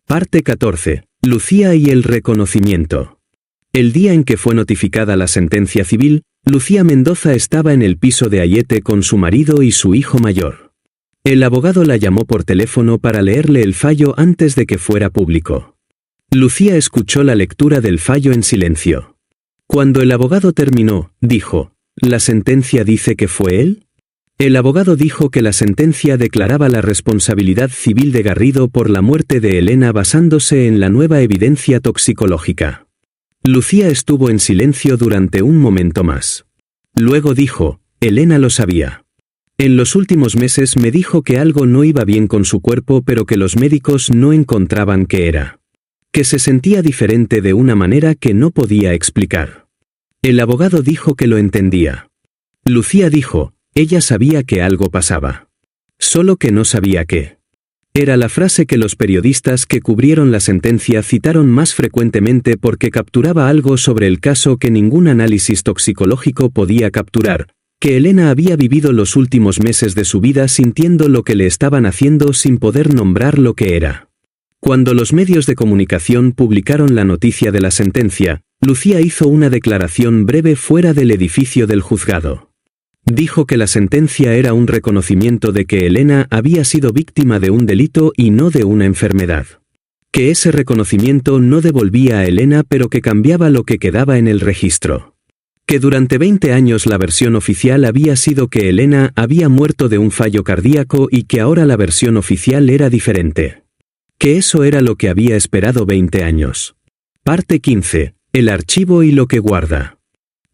Parte 14. Lucía y el reconocimiento. El día en que fue notificada la sentencia civil, Lucía Mendoza estaba en el piso de Ayete con su marido y su hijo mayor. El abogado la llamó por teléfono para leerle el fallo antes de que fuera público. Lucía escuchó la lectura del fallo en silencio. Cuando el abogado terminó, dijo: ¿La sentencia dice que fue él? El abogado dijo que la sentencia declaraba la responsabilidad civil de Garrido por la muerte de Elena basándose en la nueva evidencia toxicológica. Lucía estuvo en silencio durante un momento más. Luego dijo: Elena lo sabía. En los últimos meses me dijo que algo no iba bien con su cuerpo pero que los médicos no encontraban qué era. Que se sentía diferente de una manera que no podía explicar. El abogado dijo que lo entendía. Lucía dijo: ella sabía que algo pasaba. Solo que no sabía qué. Era la frase que los periodistas que cubrieron la sentencia citaron más frecuentemente porque capturaba algo sobre el caso que ningún análisis toxicológico podía capturar, que Elena había vivido los últimos meses de su vida sintiendo lo que le estaban haciendo sin poder nombrar lo que era. Cuando los medios de comunicación publicaron la noticia de la sentencia, Lucía hizo una declaración breve fuera del edificio del juzgado. Dijo que la sentencia era un reconocimiento de que Elena había sido víctima de un delito y no de una enfermedad. Que ese reconocimiento no devolvía a Elena pero que cambiaba lo que quedaba en el registro. Que durante 20 años la versión oficial había sido que Elena había muerto de un fallo cardíaco y que ahora la versión oficial era diferente. Que eso era lo que había esperado 20 años. Parte 15. El archivo y lo que guarda.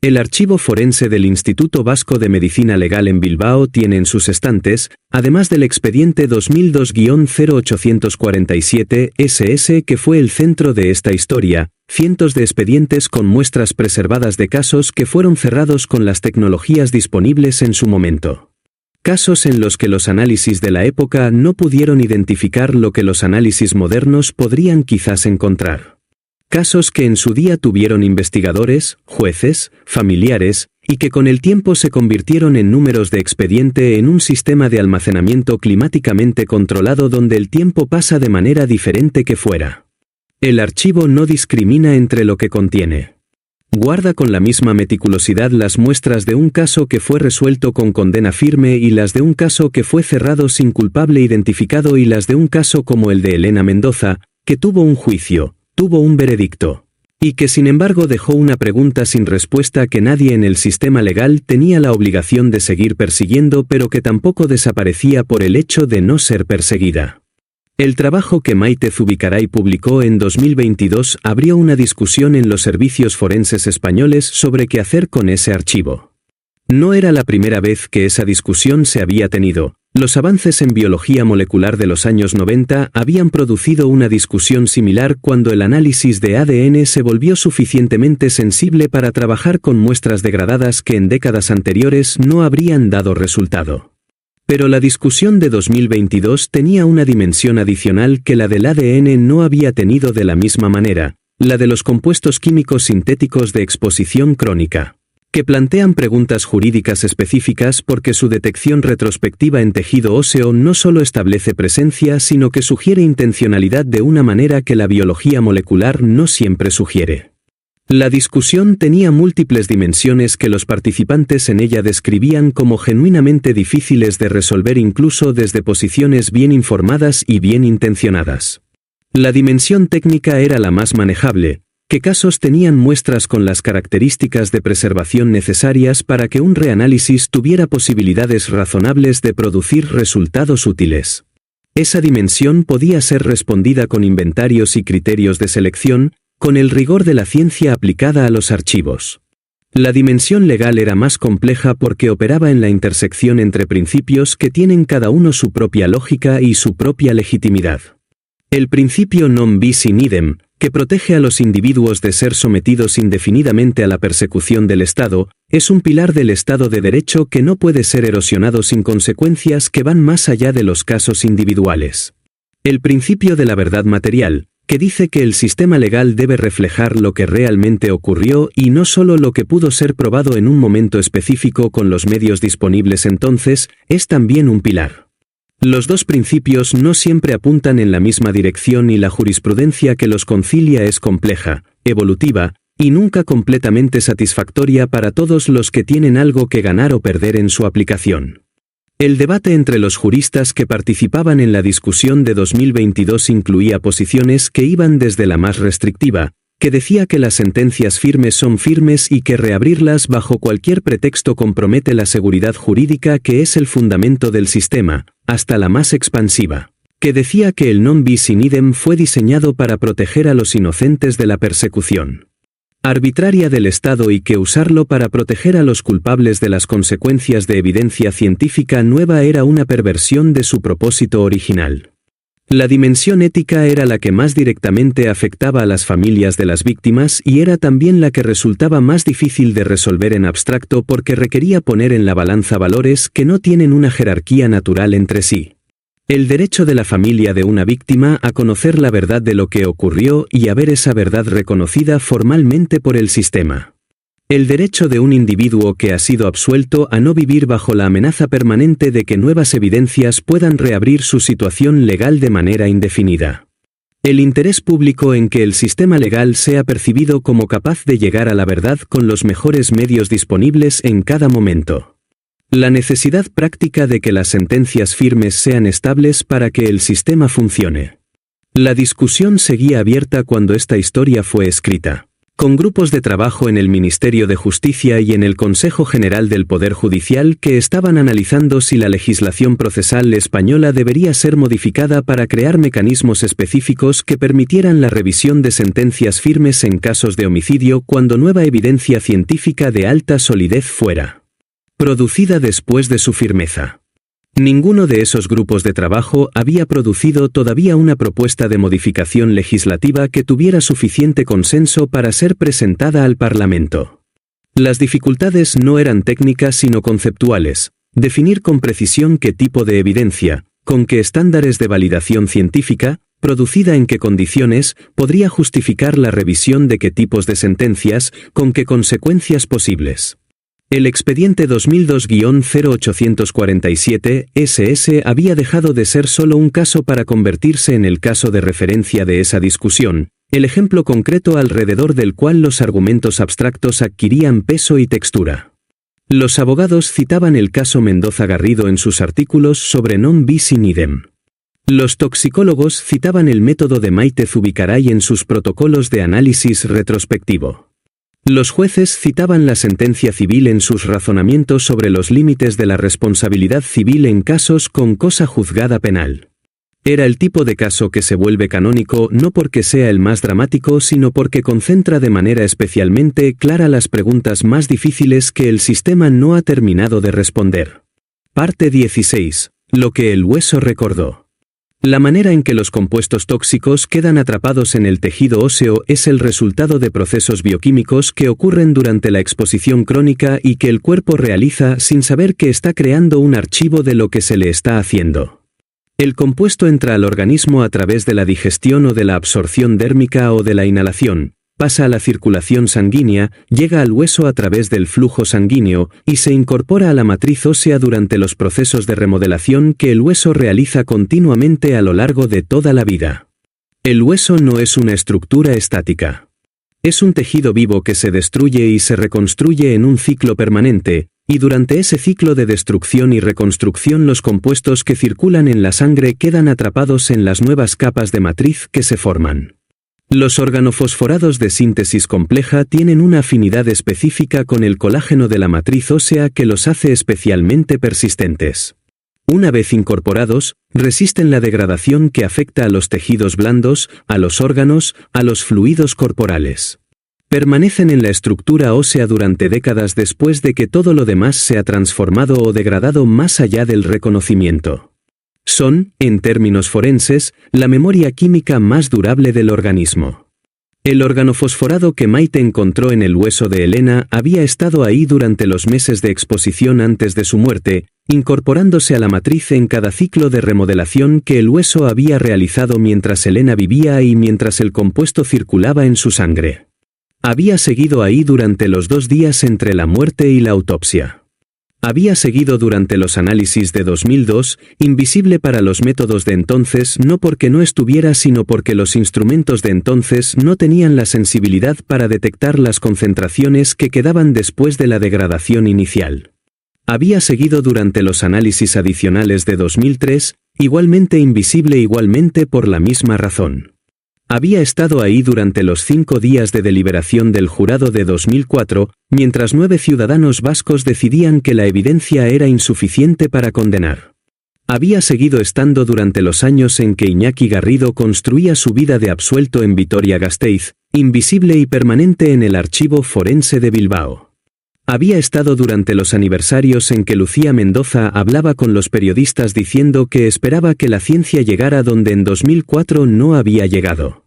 El archivo forense del Instituto Vasco de Medicina Legal en Bilbao tiene en sus estantes, además del expediente 2002-0847 SS que fue el centro de esta historia, cientos de expedientes con muestras preservadas de casos que fueron cerrados con las tecnologías disponibles en su momento. Casos en los que los análisis de la época no pudieron identificar lo que los análisis modernos podrían quizás encontrar. Casos que en su día tuvieron investigadores, jueces, familiares, y que con el tiempo se convirtieron en números de expediente en un sistema de almacenamiento climáticamente controlado donde el tiempo pasa de manera diferente que fuera. El archivo no discrimina entre lo que contiene. Guarda con la misma meticulosidad las muestras de un caso que fue resuelto con condena firme y las de un caso que fue cerrado sin culpable identificado y las de un caso como el de Elena Mendoza, que tuvo un juicio, tuvo un veredicto, y que sin embargo dejó una pregunta sin respuesta que nadie en el sistema legal tenía la obligación de seguir persiguiendo pero que tampoco desaparecía por el hecho de no ser perseguida. El trabajo que Maite Zubicaray publicó en 2022 abrió una discusión en los servicios forenses españoles sobre qué hacer con ese archivo. No era la primera vez que esa discusión se había tenido. Los avances en biología molecular de los años 90 habían producido una discusión similar cuando el análisis de ADN se volvió suficientemente sensible para trabajar con muestras degradadas que en décadas anteriores no habrían dado resultado. Pero la discusión de 2022 tenía una dimensión adicional que la del ADN no había tenido de la misma manera, la de los compuestos químicos sintéticos de exposición crónica, que plantean preguntas jurídicas específicas porque su detección retrospectiva en tejido óseo no solo establece presencia sino que sugiere intencionalidad de una manera que la biología molecular no siempre sugiere. La discusión tenía múltiples dimensiones que los participantes en ella describían como genuinamente difíciles de resolver incluso desde posiciones bien informadas y bien intencionadas. La dimensión técnica era la más manejable. ¿Qué casos tenían muestras con las características de preservación necesarias para que un reanálisis tuviera posibilidades razonables de producir resultados útiles? Esa dimensión podía ser respondida con inventarios y criterios de selección, con el rigor de la ciencia aplicada a los archivos. La dimensión legal era más compleja porque operaba en la intersección entre principios que tienen cada uno su propia lógica y su propia legitimidad. El principio non bis in idem, que protege a los individuos de ser sometidos indefinidamente a la persecución del Estado, es un pilar del Estado de Derecho que no puede ser erosionado sin consecuencias que van más allá de los casos individuales. El principio de la verdad material, que dice que el sistema legal debe reflejar lo que realmente ocurrió y no solo lo que pudo ser probado en un momento específico con los medios disponibles entonces, es también un pilar. Los dos principios no siempre apuntan en la misma dirección y la jurisprudencia que los concilia es compleja, evolutiva, y nunca completamente satisfactoria para todos los que tienen algo que ganar o perder en su aplicación. El debate entre los juristas que participaban en la discusión de 2022 incluía posiciones que iban desde la más restrictiva, que decía que las sentencias firmes son firmes y que reabrirlas bajo cualquier pretexto compromete la seguridad jurídica que es el fundamento del sistema, hasta la más expansiva, que decía que el non bis in idem fue diseñado para proteger a los inocentes de la persecución arbitraria del Estado y que usarlo para proteger a los culpables de las consecuencias de evidencia científica nueva era una perversión de su propósito original. La dimensión ética era la que más directamente afectaba a las familias de las víctimas y era también la que resultaba más difícil de resolver en abstracto porque requería poner en la balanza valores que no tienen una jerarquía natural entre sí. El derecho de la familia de una víctima a conocer la verdad de lo que ocurrió y a ver esa verdad reconocida formalmente por el sistema. El derecho de un individuo que ha sido absuelto a no vivir bajo la amenaza permanente de que nuevas evidencias puedan reabrir su situación legal de manera indefinida. El interés público en que el sistema legal sea percibido como capaz de llegar a la verdad con los mejores medios disponibles en cada momento. La necesidad práctica de que las sentencias firmes sean estables para que el sistema funcione. La discusión seguía abierta cuando esta historia fue escrita. Con grupos de trabajo en el Ministerio de Justicia y en el Consejo General del Poder Judicial que estaban analizando si la legislación procesal española debería ser modificada para crear mecanismos específicos que permitieran la revisión de sentencias firmes en casos de homicidio cuando nueva evidencia científica de alta solidez fuera producida después de su firmeza. Ninguno de esos grupos de trabajo había producido todavía una propuesta de modificación legislativa que tuviera suficiente consenso para ser presentada al Parlamento. Las dificultades no eran técnicas sino conceptuales: definir con precisión qué tipo de evidencia, con qué estándares de validación científica, producida en qué condiciones, podría justificar la revisión de qué tipos de sentencias, con qué consecuencias posibles. El expediente 2002-0847 SS había dejado de ser solo un caso para convertirse en el caso de referencia de esa discusión, el ejemplo concreto alrededor del cual los argumentos abstractos adquirían peso y textura. Los abogados citaban el caso Mendoza Garrido en sus artículos sobre non bis in idem. Los toxicólogos citaban el método de Maite Zubicaray en sus protocolos de análisis retrospectivo. Los jueces citaban la sentencia civil en sus razonamientos sobre los límites de la responsabilidad civil en casos con cosa juzgada penal. Era el tipo de caso que se vuelve canónico no porque sea el más dramático sino porque concentra de manera especialmente clara las preguntas más difíciles que el sistema no ha terminado de responder. Parte 16. Lo que el hueso recordó. La manera en que los compuestos tóxicos quedan atrapados en el tejido óseo es el resultado de procesos bioquímicos que ocurren durante la exposición crónica y que el cuerpo realiza sin saber que está creando un archivo de lo que se le está haciendo. El compuesto entra al organismo a través de la digestión o de la absorción dérmica o de la inhalación, pasa a la circulación sanguínea, llega al hueso a través del flujo sanguíneo y se incorpora a la matriz ósea durante los procesos de remodelación que el hueso realiza continuamente a lo largo de toda la vida. El hueso no es una estructura estática. Es un tejido vivo que se destruye y se reconstruye en un ciclo permanente, y durante ese ciclo de destrucción y reconstrucción los compuestos que circulan en la sangre quedan atrapados en las nuevas capas de matriz que se forman. Los organofosforados de síntesis compleja tienen una afinidad específica con el colágeno de la matriz ósea que los hace especialmente persistentes. Una vez incorporados, resisten la degradación que afecta a los tejidos blandos, a los órganos, a los fluidos corporales. Permanecen en la estructura ósea durante décadas después de que todo lo demás se ha transformado o degradado más allá del reconocimiento. Son, en términos forenses, la memoria química más durable del organismo. El organofosforado que Maite encontró en el hueso de Elena había estado ahí durante los meses de exposición antes de su muerte, incorporándose a la matriz en cada ciclo de remodelación que el hueso había realizado mientras Elena vivía y mientras el compuesto circulaba en su sangre. Había seguido ahí durante los 2 días entre la muerte y la autopsia. Había seguido durante los análisis de 2002, invisible para los métodos de entonces, no porque no estuviera, sino porque los instrumentos de entonces no tenían la sensibilidad para detectar las concentraciones que quedaban después de la degradación inicial. Había seguido durante los análisis adicionales de 2003, igualmente invisible, igualmente por la misma razón. Había estado ahí durante los 5 días de deliberación del jurado de 2004, mientras 9 ciudadanos vascos decidían que la evidencia era insuficiente para condenar. Había seguido estando durante los años en que Iñaki Garrido construía su vida de absuelto en Vitoria-Gasteiz, invisible y permanente en el Archivo Forense de Bilbao. Había estado durante los aniversarios en que Lucía Mendoza hablaba con los periodistas diciendo que esperaba que la ciencia llegara donde en 2004 no había llegado.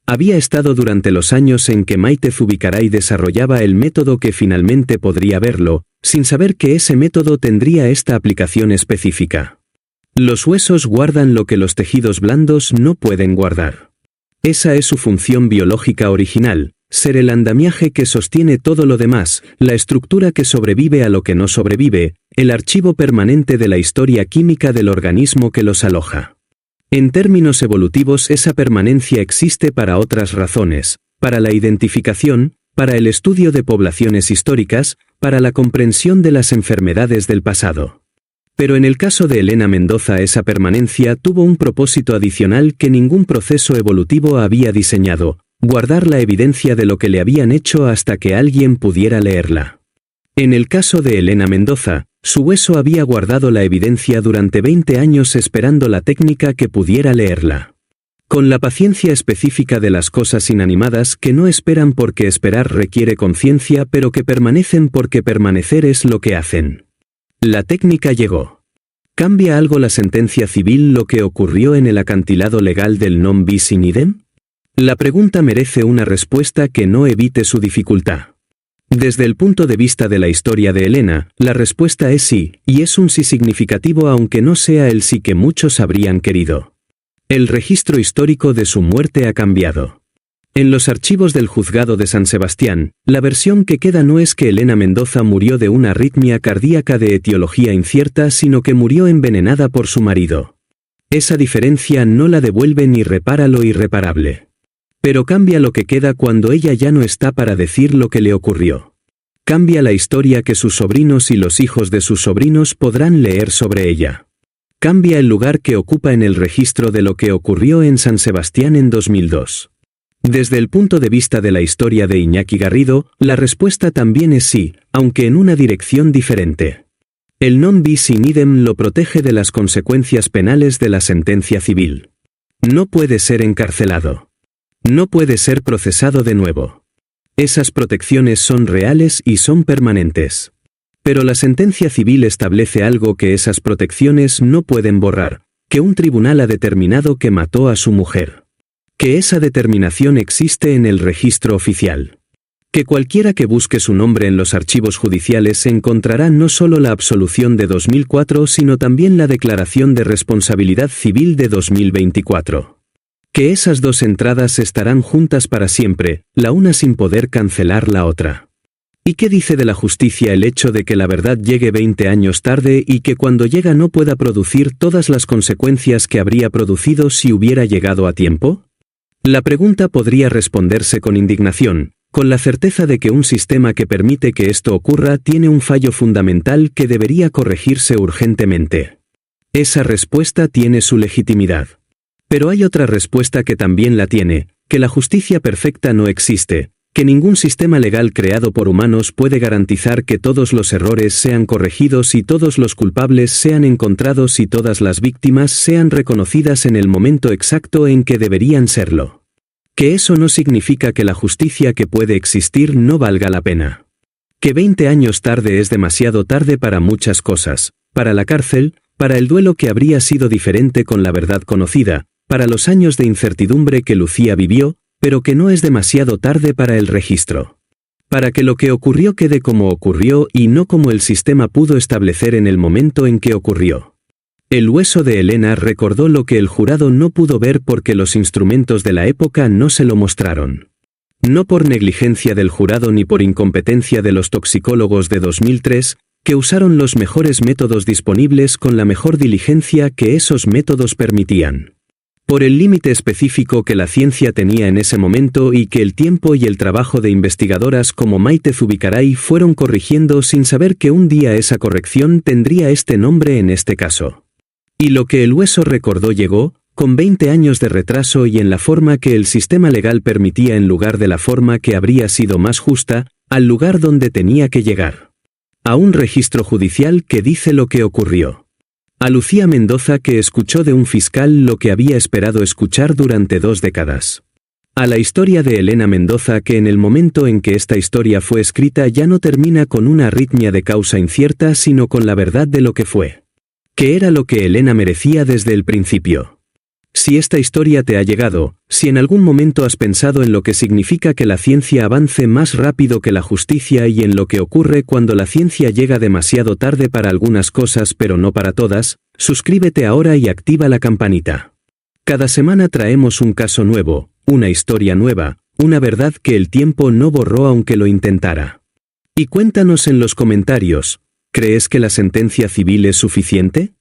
Había estado durante los años en que Maite Zubicaray desarrollaba el método que finalmente podría verlo, sin saber que ese método tendría esta aplicación específica. Los huesos guardan lo que los tejidos blandos no pueden guardar. Esa es su función biológica original. Ser el andamiaje que sostiene todo lo demás, la estructura que sobrevive a lo que no sobrevive, el archivo permanente de la historia química del organismo que los aloja. En términos evolutivos, esa permanencia existe para otras razones, para la identificación, para el estudio de poblaciones históricas, para la comprensión de las enfermedades del pasado. Pero en el caso de Elena Mendoza esa permanencia tuvo un propósito adicional que ningún proceso evolutivo había diseñado: guardar la evidencia de lo que le habían hecho hasta que alguien pudiera leerla. En el caso de Elena Mendoza, su hueso había guardado la evidencia durante 20 años esperando la técnica que pudiera leerla. Con la paciencia específica de las cosas inanimadas que no esperan porque esperar requiere conciencia, pero que permanecen porque permanecer es lo que hacen. La técnica llegó. ¿Cambia algo la sentencia civil lo que ocurrió en el acantilado legal del non bis in idem? La pregunta merece una respuesta que no evite su dificultad. Desde el punto de vista de la historia de Elena, la respuesta es sí, y es un sí significativo aunque no sea el sí que muchos habrían querido. El registro histórico de su muerte ha cambiado. En los archivos del juzgado de San Sebastián, la versión que queda no es que Elena Mendoza murió de una arritmia cardíaca de etiología incierta, sino que murió envenenada por su marido. Esa diferencia no la devuelve ni repara lo irreparable. Pero cambia lo que queda cuando ella ya no está para decir lo que le ocurrió. Cambia la historia que sus sobrinos y los hijos de sus sobrinos podrán leer sobre ella. Cambia el lugar que ocupa en el registro de lo que ocurrió en San Sebastián en 2002. Desde el punto de vista de la historia de Iñaki Garrido, la respuesta también es sí, aunque en una dirección diferente. El non bis in idem lo protege de las consecuencias penales de la sentencia civil. No puede ser encarcelado. No puede ser procesado de nuevo. Esas protecciones son reales y son permanentes. Pero la sentencia civil establece algo que esas protecciones no pueden borrar, que un tribunal ha determinado que mató a su mujer. Que esa determinación existe en el registro oficial. Que cualquiera que busque su nombre en los archivos judiciales encontrará no solo la absolución de 2004, sino también la declaración de responsabilidad civil de 2024. Que esas dos entradas estarán juntas para siempre, la una sin poder cancelar la otra. ¿Y qué dice de la justicia el hecho de que la verdad llegue 20 años tarde y que cuando llega no pueda producir todas las consecuencias que habría producido si hubiera llegado a tiempo? La pregunta podría responderse con indignación, con la certeza de que un sistema que permite que esto ocurra tiene un fallo fundamental que debería corregirse urgentemente. Esa respuesta tiene su legitimidad. Pero hay otra respuesta que también la tiene, que la justicia perfecta no existe, que ningún sistema legal creado por humanos puede garantizar que todos los errores sean corregidos y todos los culpables sean encontrados y todas las víctimas sean reconocidas en el momento exacto en que deberían serlo. Que eso no significa que la justicia que puede existir no valga la pena. Que 20 años tarde es demasiado tarde para muchas cosas, para la cárcel, para el duelo que habría sido diferente con la verdad conocida, para los años de incertidumbre que Lucía vivió, pero que no es demasiado tarde para el registro. Para que lo que ocurrió quede como ocurrió y no como el sistema pudo establecer en el momento en que ocurrió. El hueso de Elena recordó lo que el jurado no pudo ver porque los instrumentos de la época no se lo mostraron. No por negligencia del jurado ni por incompetencia de los toxicólogos de 2003, que usaron los mejores métodos disponibles con la mejor diligencia que esos métodos permitían. Por el límite específico que la ciencia tenía en ese momento y que el tiempo y el trabajo de investigadoras como Maite Zubicaray fueron corrigiendo sin saber que un día esa corrección tendría este nombre en este caso. Y lo que el hueso recordó llegó, con 20 años de retraso y en la forma que el sistema legal permitía en lugar de la forma que habría sido más justa, al lugar donde tenía que llegar. A un registro judicial que dice lo que ocurrió. A Lucía Mendoza que escuchó de un fiscal lo que había esperado escuchar durante 2 décadas. A la historia de Elena Mendoza que en el momento en que esta historia fue escrita ya no termina con una arritmia de causa incierta sino con la verdad de lo que fue. Que era lo que Elena merecía desde el principio. Si esta historia te ha llegado, si en algún momento has pensado en lo que significa que la ciencia avance más rápido que la justicia y en lo que ocurre cuando la ciencia llega demasiado tarde para algunas cosas pero no para todas, suscríbete ahora y activa la campanita. Cada semana traemos un caso nuevo, una historia nueva, una verdad que el tiempo no borró aunque lo intentara. Y cuéntanos en los comentarios, ¿crees que la sentencia civil es suficiente?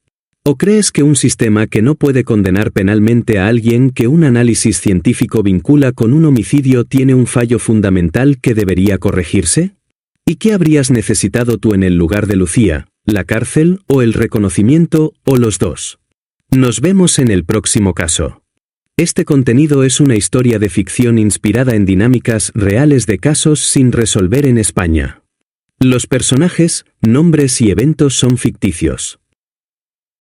¿O crees que un sistema que no puede condenar penalmente a alguien que un análisis científico vincula con un homicidio tiene un fallo fundamental que debería corregirse? ¿Y qué habrías necesitado tú en el lugar de Lucía, la cárcel o el reconocimiento o los dos? Nos vemos en el próximo caso. Este contenido es una historia de ficción inspirada en dinámicas reales de casos sin resolver en España. Los personajes, nombres y eventos son ficticios.